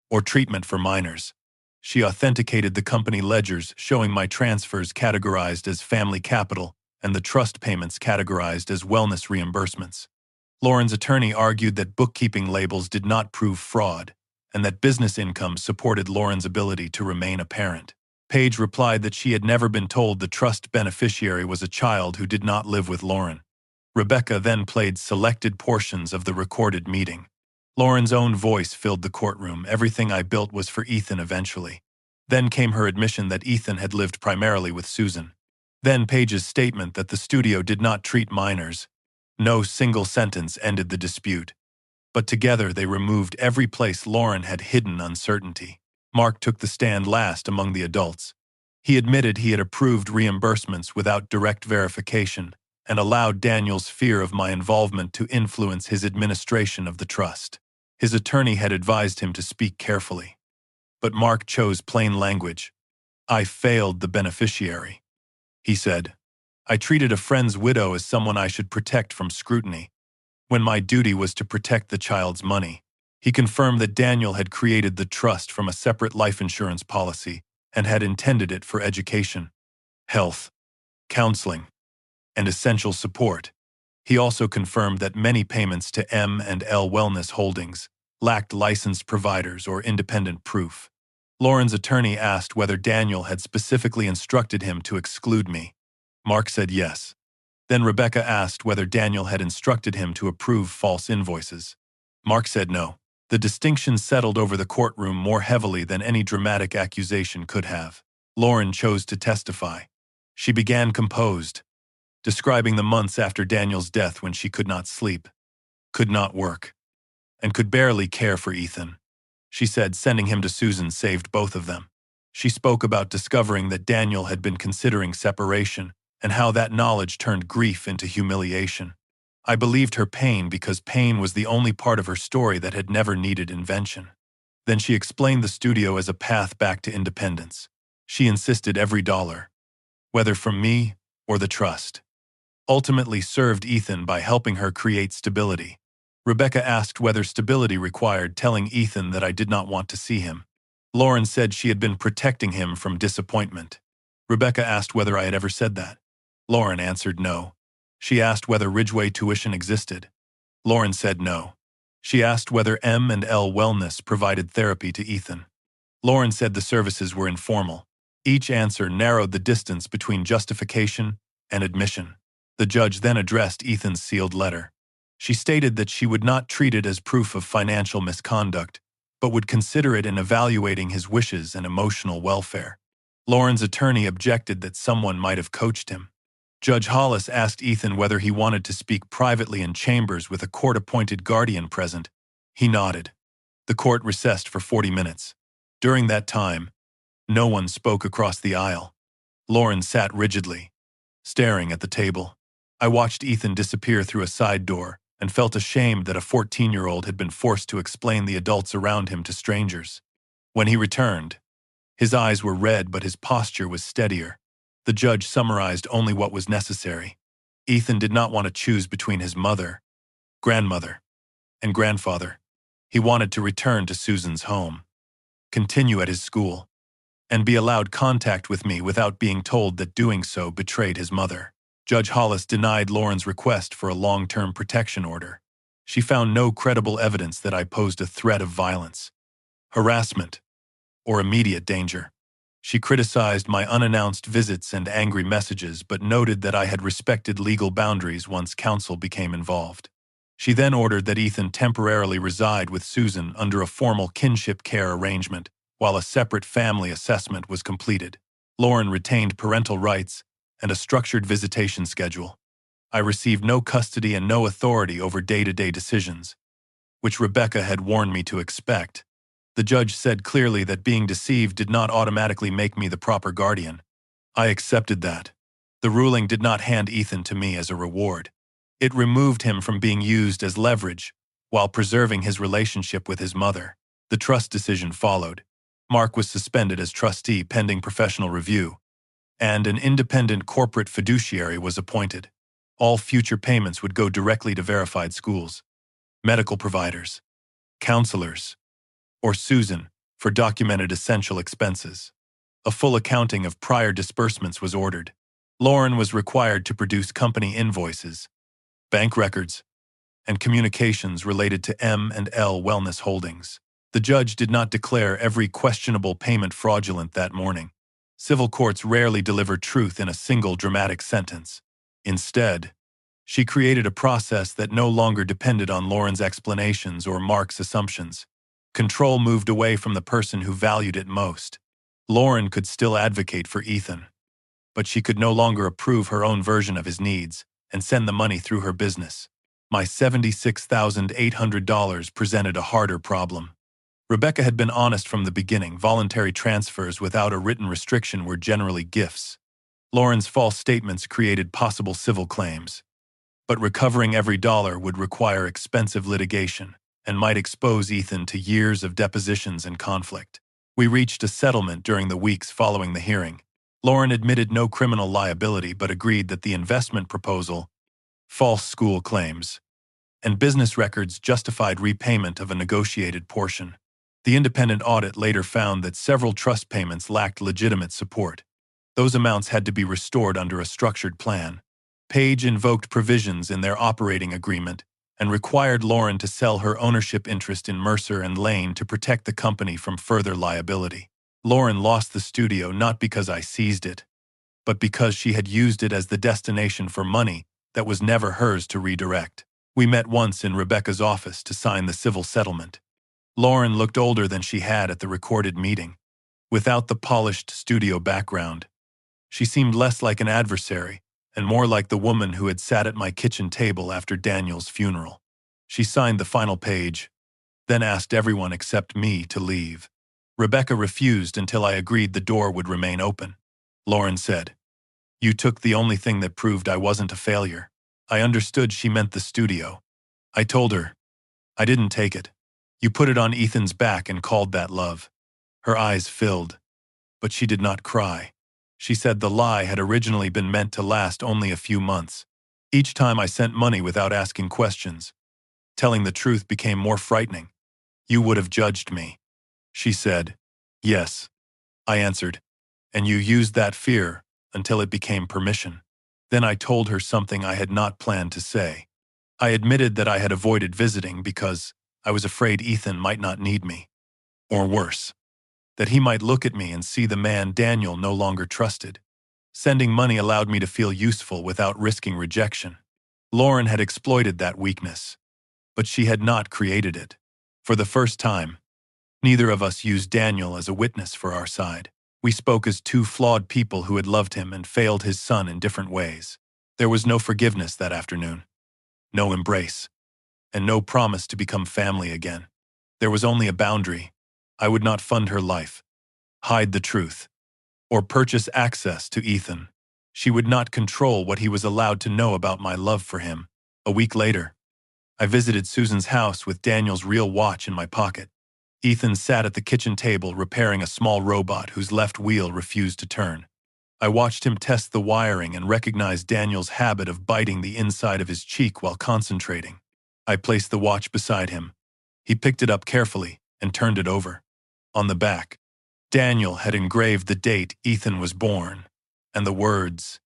or treatment for minors. She authenticated the company ledgers showing my transfers categorized as family capital and the trust payments categorized as wellness reimbursements. Lauren's attorney argued that bookkeeping labels did not prove fraud, and that business income supported Lauren's ability to remain a parent. Paige replied that she had never been told the trust beneficiary was a child who did not live with Lauren. Rebecca then played selected portions of the recorded meeting. Lauren's own voice filled the courtroom. Everything I built was for Ethan eventually. Then came her admission that Ethan had lived primarily with Susan. Then Paige's statement that the studio did not treat minors. No single sentence ended the dispute, but together they removed every place Lauren had hidden uncertainty. Mark took the stand last among the adults. He admitted he had approved reimbursements without direct verification and allowed Daniel's fear of my involvement to influence his administration of the trust. His attorney had advised him to speak carefully, but Mark chose plain language. I failed the beneficiary, he said. I treated a friend's widow as someone I should protect from scrutiny, when my duty was to protect the child's money. He confirmed that Daniel had created the trust from a separate life insurance policy and had intended it for education, health, counseling, and essential support. He also confirmed that many payments to M&L Wellness Holdings lacked licensed providers or independent proof. Lauren's attorney asked whether Daniel had specifically instructed him to exclude me. Mark said yes. Then Rebecca asked whether Daniel had instructed him to approve false invoices. Mark said no. The distinction settled over the courtroom more heavily than any dramatic accusation could have. Lauren chose to testify. She began composed, describing the months after Daniel's death when she could not sleep, could not work, and could barely care for Ethan. She said sending him to Susan saved both of them. She spoke about discovering that Daniel had been considering separation and how that knowledge turned grief into humiliation. I believed her pain because pain was the only part of her story that had never needed invention. Then she explained the studio as a path back to independence. She insisted every dollar, whether from me or the trust, ultimately served Ethan by helping her create stability. Rebecca asked whether stability required telling Ethan that I did not want to see him. Lauren said she had been protecting him from disappointment. Rebecca asked whether I had ever said that. Lauren answered no. She asked whether Ridgeway tuition existed. Lauren said no. She asked whether M&L Wellness provided therapy to Ethan. Lauren said the services were informal. Each answer narrowed the distance between justification and admission. The judge then addressed Ethan's sealed letter. She stated that she would not treat it as proof of financial misconduct, but would consider it in evaluating his wishes and emotional welfare. Lauren's attorney objected that someone might have coached him. Judge Hollis asked Ethan whether he wanted to speak privately in chambers with a court-appointed guardian present. He nodded. The court recessed for 40 minutes. During that time, no one spoke across the aisle. Lauren sat rigidly, staring at the table. I watched Ethan disappear through a side door and felt ashamed that a 14-year-old had been forced to explain the adults around him to strangers. When he returned, his eyes were red but his posture was steadier. The judge summarized only what was necessary. Ethan did not want to choose between his mother, grandmother, and grandfather. He wanted to return to Susan's home, continue at his school, and be allowed contact with me without being told that doing so betrayed his mother. Judge Hollis denied Lauren's request for a long-term protection order. She found no credible evidence that I posed a threat of violence, harassment, or immediate danger. She criticized my unannounced visits and angry messages but noted that I had respected legal boundaries once counsel became involved. She then ordered that Ethan temporarily reside with Susan under a formal kinship care arrangement while a separate family assessment was completed. Lauren retained parental rights and a structured visitation schedule. I received no custody and no authority over day-to-day decisions, which Rebecca had warned me to expect. The judge said clearly that being deceived did not automatically make me the proper guardian. I accepted that. The ruling did not hand Ethan to me as a reward. It removed him from being used as leverage while preserving his relationship with his mother. The trust decision followed. Mark was suspended as trustee pending professional review, and an independent corporate fiduciary was appointed. All future payments would go directly to verified schools, medical providers, counselors, or Susan for documented essential expenses. A full accounting of prior disbursements was ordered. Lauren was required to produce company invoices, bank records, and communications related to M&L Wellness Holdings. The judge did not declare every questionable payment fraudulent that morning. Civil courts rarely deliver truth in a single dramatic sentence. Instead, she created a process that no longer depended on Lauren's explanations or Mark's assumptions. Control moved away from the person who valued it most. Lauren could still advocate for Ethan, but she could no longer approve her own version of his needs and send the money through her business. My $76,800 presented a harder problem. Rebecca had been honest from the beginning. Voluntary transfers without a written restriction were generally gifts. Lauren's false statements created possible civil claims, but recovering every dollar would require expensive litigation and might expose Ethan to years of depositions and conflict. We reached a settlement during the weeks following the hearing. Lauren admitted no criminal liability but agreed that the investment proposal, false school claims, and business records justified repayment of a negotiated portion. The independent audit later found that several trust payments lacked legitimate support. Those amounts had to be restored under a structured plan. Page invoked provisions in their operating agreement and required Lauren to sell her ownership interest in Mercer and Lane to protect the company from further liability. Lauren lost the studio not because I seized it, but because she had used it as the destination for money that was never hers to redirect. We met once in Rebecca's office to sign the civil settlement. Lauren looked older than she had at the recorded meeting. Without the polished studio background, she seemed less like an adversary and more like the woman who had sat at my kitchen table after Daniel's funeral. She signed the final page, then asked everyone except me to leave. Rebecca refused until I agreed the door would remain open. Lauren said, "You took the only thing that proved I wasn't a failure." I understood she meant the studio. I told her, "I didn't take it. You put it on Ethan's back and called that love." Her eyes filled, but she did not cry. She said the lie had originally been meant to last only a few months. Each time I sent money without asking questions, telling the truth became more frightening. "You would have judged me," she said. "Yes," I answered, "and you used that fear until it became permission." Then I told her something I had not planned to say. I admitted that I had avoided visiting because I was afraid Ethan might not need me. Or worse, that he might look at me and see the man Daniel no longer trusted. Sending money allowed me to feel useful without risking rejection. Lauren had exploited that weakness, but she had not created it. For the first time, neither of us used Daniel as a witness for our side. We spoke as two flawed people who had loved him and failed his son in different ways. There was no forgiveness that afternoon, no embrace, and no promise to become family again. There was only a boundary. I would not fund her life, hide the truth, or purchase access to Ethan. She would not control what he was allowed to know about my love for him. A week later, I visited Susan's house with Daniel's real watch in my pocket. Ethan sat at the kitchen table repairing a small robot whose left wheel refused to turn. I watched him test the wiring and recognized Daniel's habit of biting the inside of his cheek while concentrating. I placed the watch beside him. He picked it up carefully and turned it over. On the back, Daniel had engraved the date Ethan was born, and the words,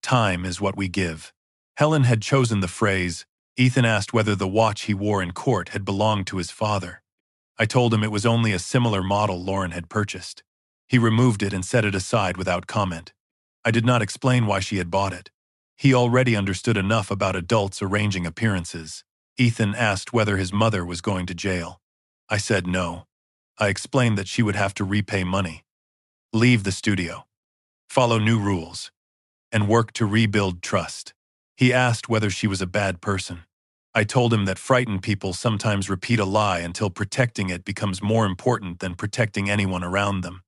"Time is what we give." Helen had chosen the phrase. Ethan asked whether the watch he wore in court had belonged to his father. I told him it was only a similar model Lauren had purchased. He removed it and set it aside without comment. I did not explain why she had bought it. He already understood enough about adults arranging appearances. Ethan asked whether his mother was going to jail. I said no. I explained that she would have to repay money, leave the studio, follow new rules, and work to rebuild trust. He asked whether she was a bad person. I told him that frightened people sometimes repeat a lie until protecting it becomes more important than protecting anyone around them.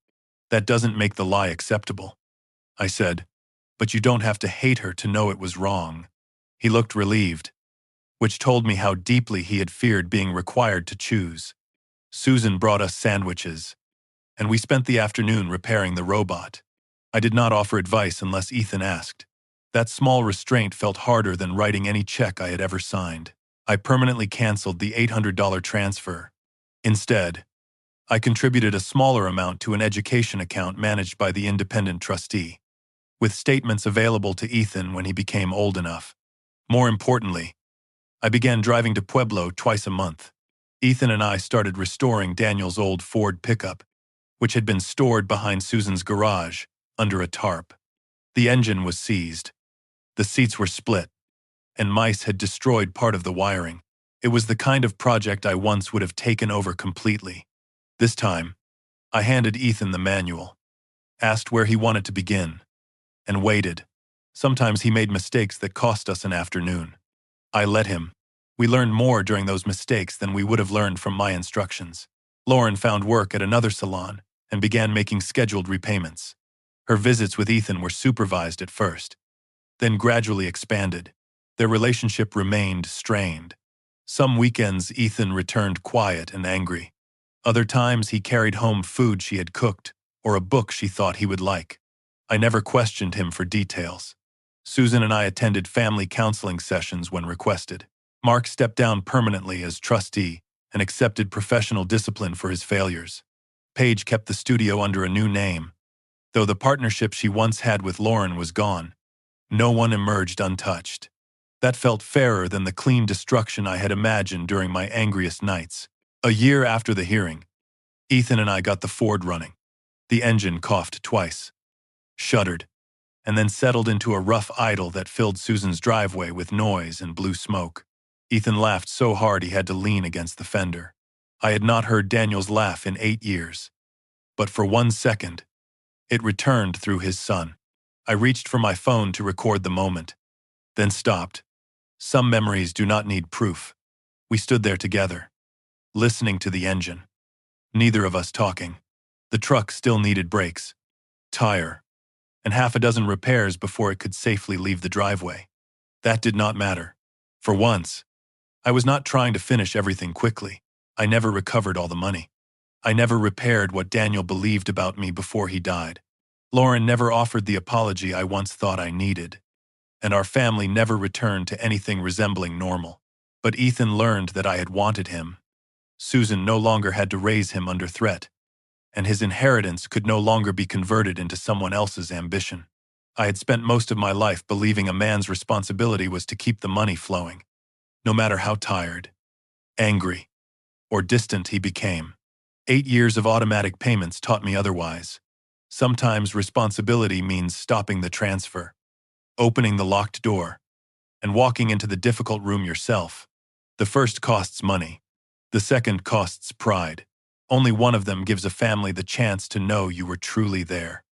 That doesn't make the lie acceptable. I said, but you don't have to hate her to know it was wrong. He looked relieved, which told me how deeply he had feared being required to choose. Susan brought us sandwiches, and we spent the afternoon repairing the robot. I did not offer advice unless Ethan asked. That small restraint felt harder than writing any check I had ever signed. I permanently canceled the $800 transfer. Instead, I contributed a smaller amount to an education account managed by the independent trustee, with statements available to Ethan when he became old enough. More importantly, I began driving to Pueblo twice a month. Ethan and I started restoring Daniel's old Ford pickup, which had been stored behind Susan's garage under a tarp. The engine was seized. The seats were split, and mice had destroyed part of the wiring. It was the kind of project I once would have taken over completely. This time, I handed Ethan the manual, asked where he wanted to begin, and waited. Sometimes he made mistakes that cost us an afternoon. I let him. We learned more during those mistakes than we would have learned from my instructions. Lauren found work at another salon and began making scheduled repayments. Her visits with Ethan were supervised at first, then gradually expanded. Their relationship remained strained. Some weekends Ethan returned quiet and angry. Other times he carried home food she had cooked or a book she thought he would like. I never questioned him for details. Susan and I attended family counseling sessions when requested. Mark stepped down permanently as trustee and accepted professional discipline for his failures. Paige kept the studio under a new name. Though the partnership she once had with Lauren was gone, no one emerged untouched. That felt fairer than the clean destruction I had imagined during my angriest nights. A year after the hearing, Ethan and I got the Ford running. The engine coughed twice, shuddered, and then settled into a rough idle that filled Susan's driveway with noise and blue smoke. Ethan laughed so hard he had to lean against the fender. I had not heard Daniel's laugh in 8 years, but for 1 second, it returned through his son. I reached for my phone to record the moment, then stopped. Some memories do not need proof. We stood there together, listening to the engine, neither of us talking. The truck still needed brakes, tire, and half a dozen repairs before it could safely leave the driveway. That did not matter. For once, I was not trying to finish everything quickly. I never recovered all the money. I never repaired what Daniel believed about me before he died. Lauren never offered the apology I once thought I needed, and our family never returned to anything resembling normal. But Ethan learned that I had wanted him. Susan no longer had to raise him under threat, and his inheritance could no longer be converted into someone else's ambition. I had spent most of my life believing a man's responsibility was to keep the money flowing, no matter how tired, angry, or distant he became. 8 years of automatic payments taught me otherwise. Sometimes responsibility means stopping the transfer, opening the locked door, and walking into the difficult room yourself. The first costs money. The second costs pride. Only one of them gives a family the chance to know you were truly there.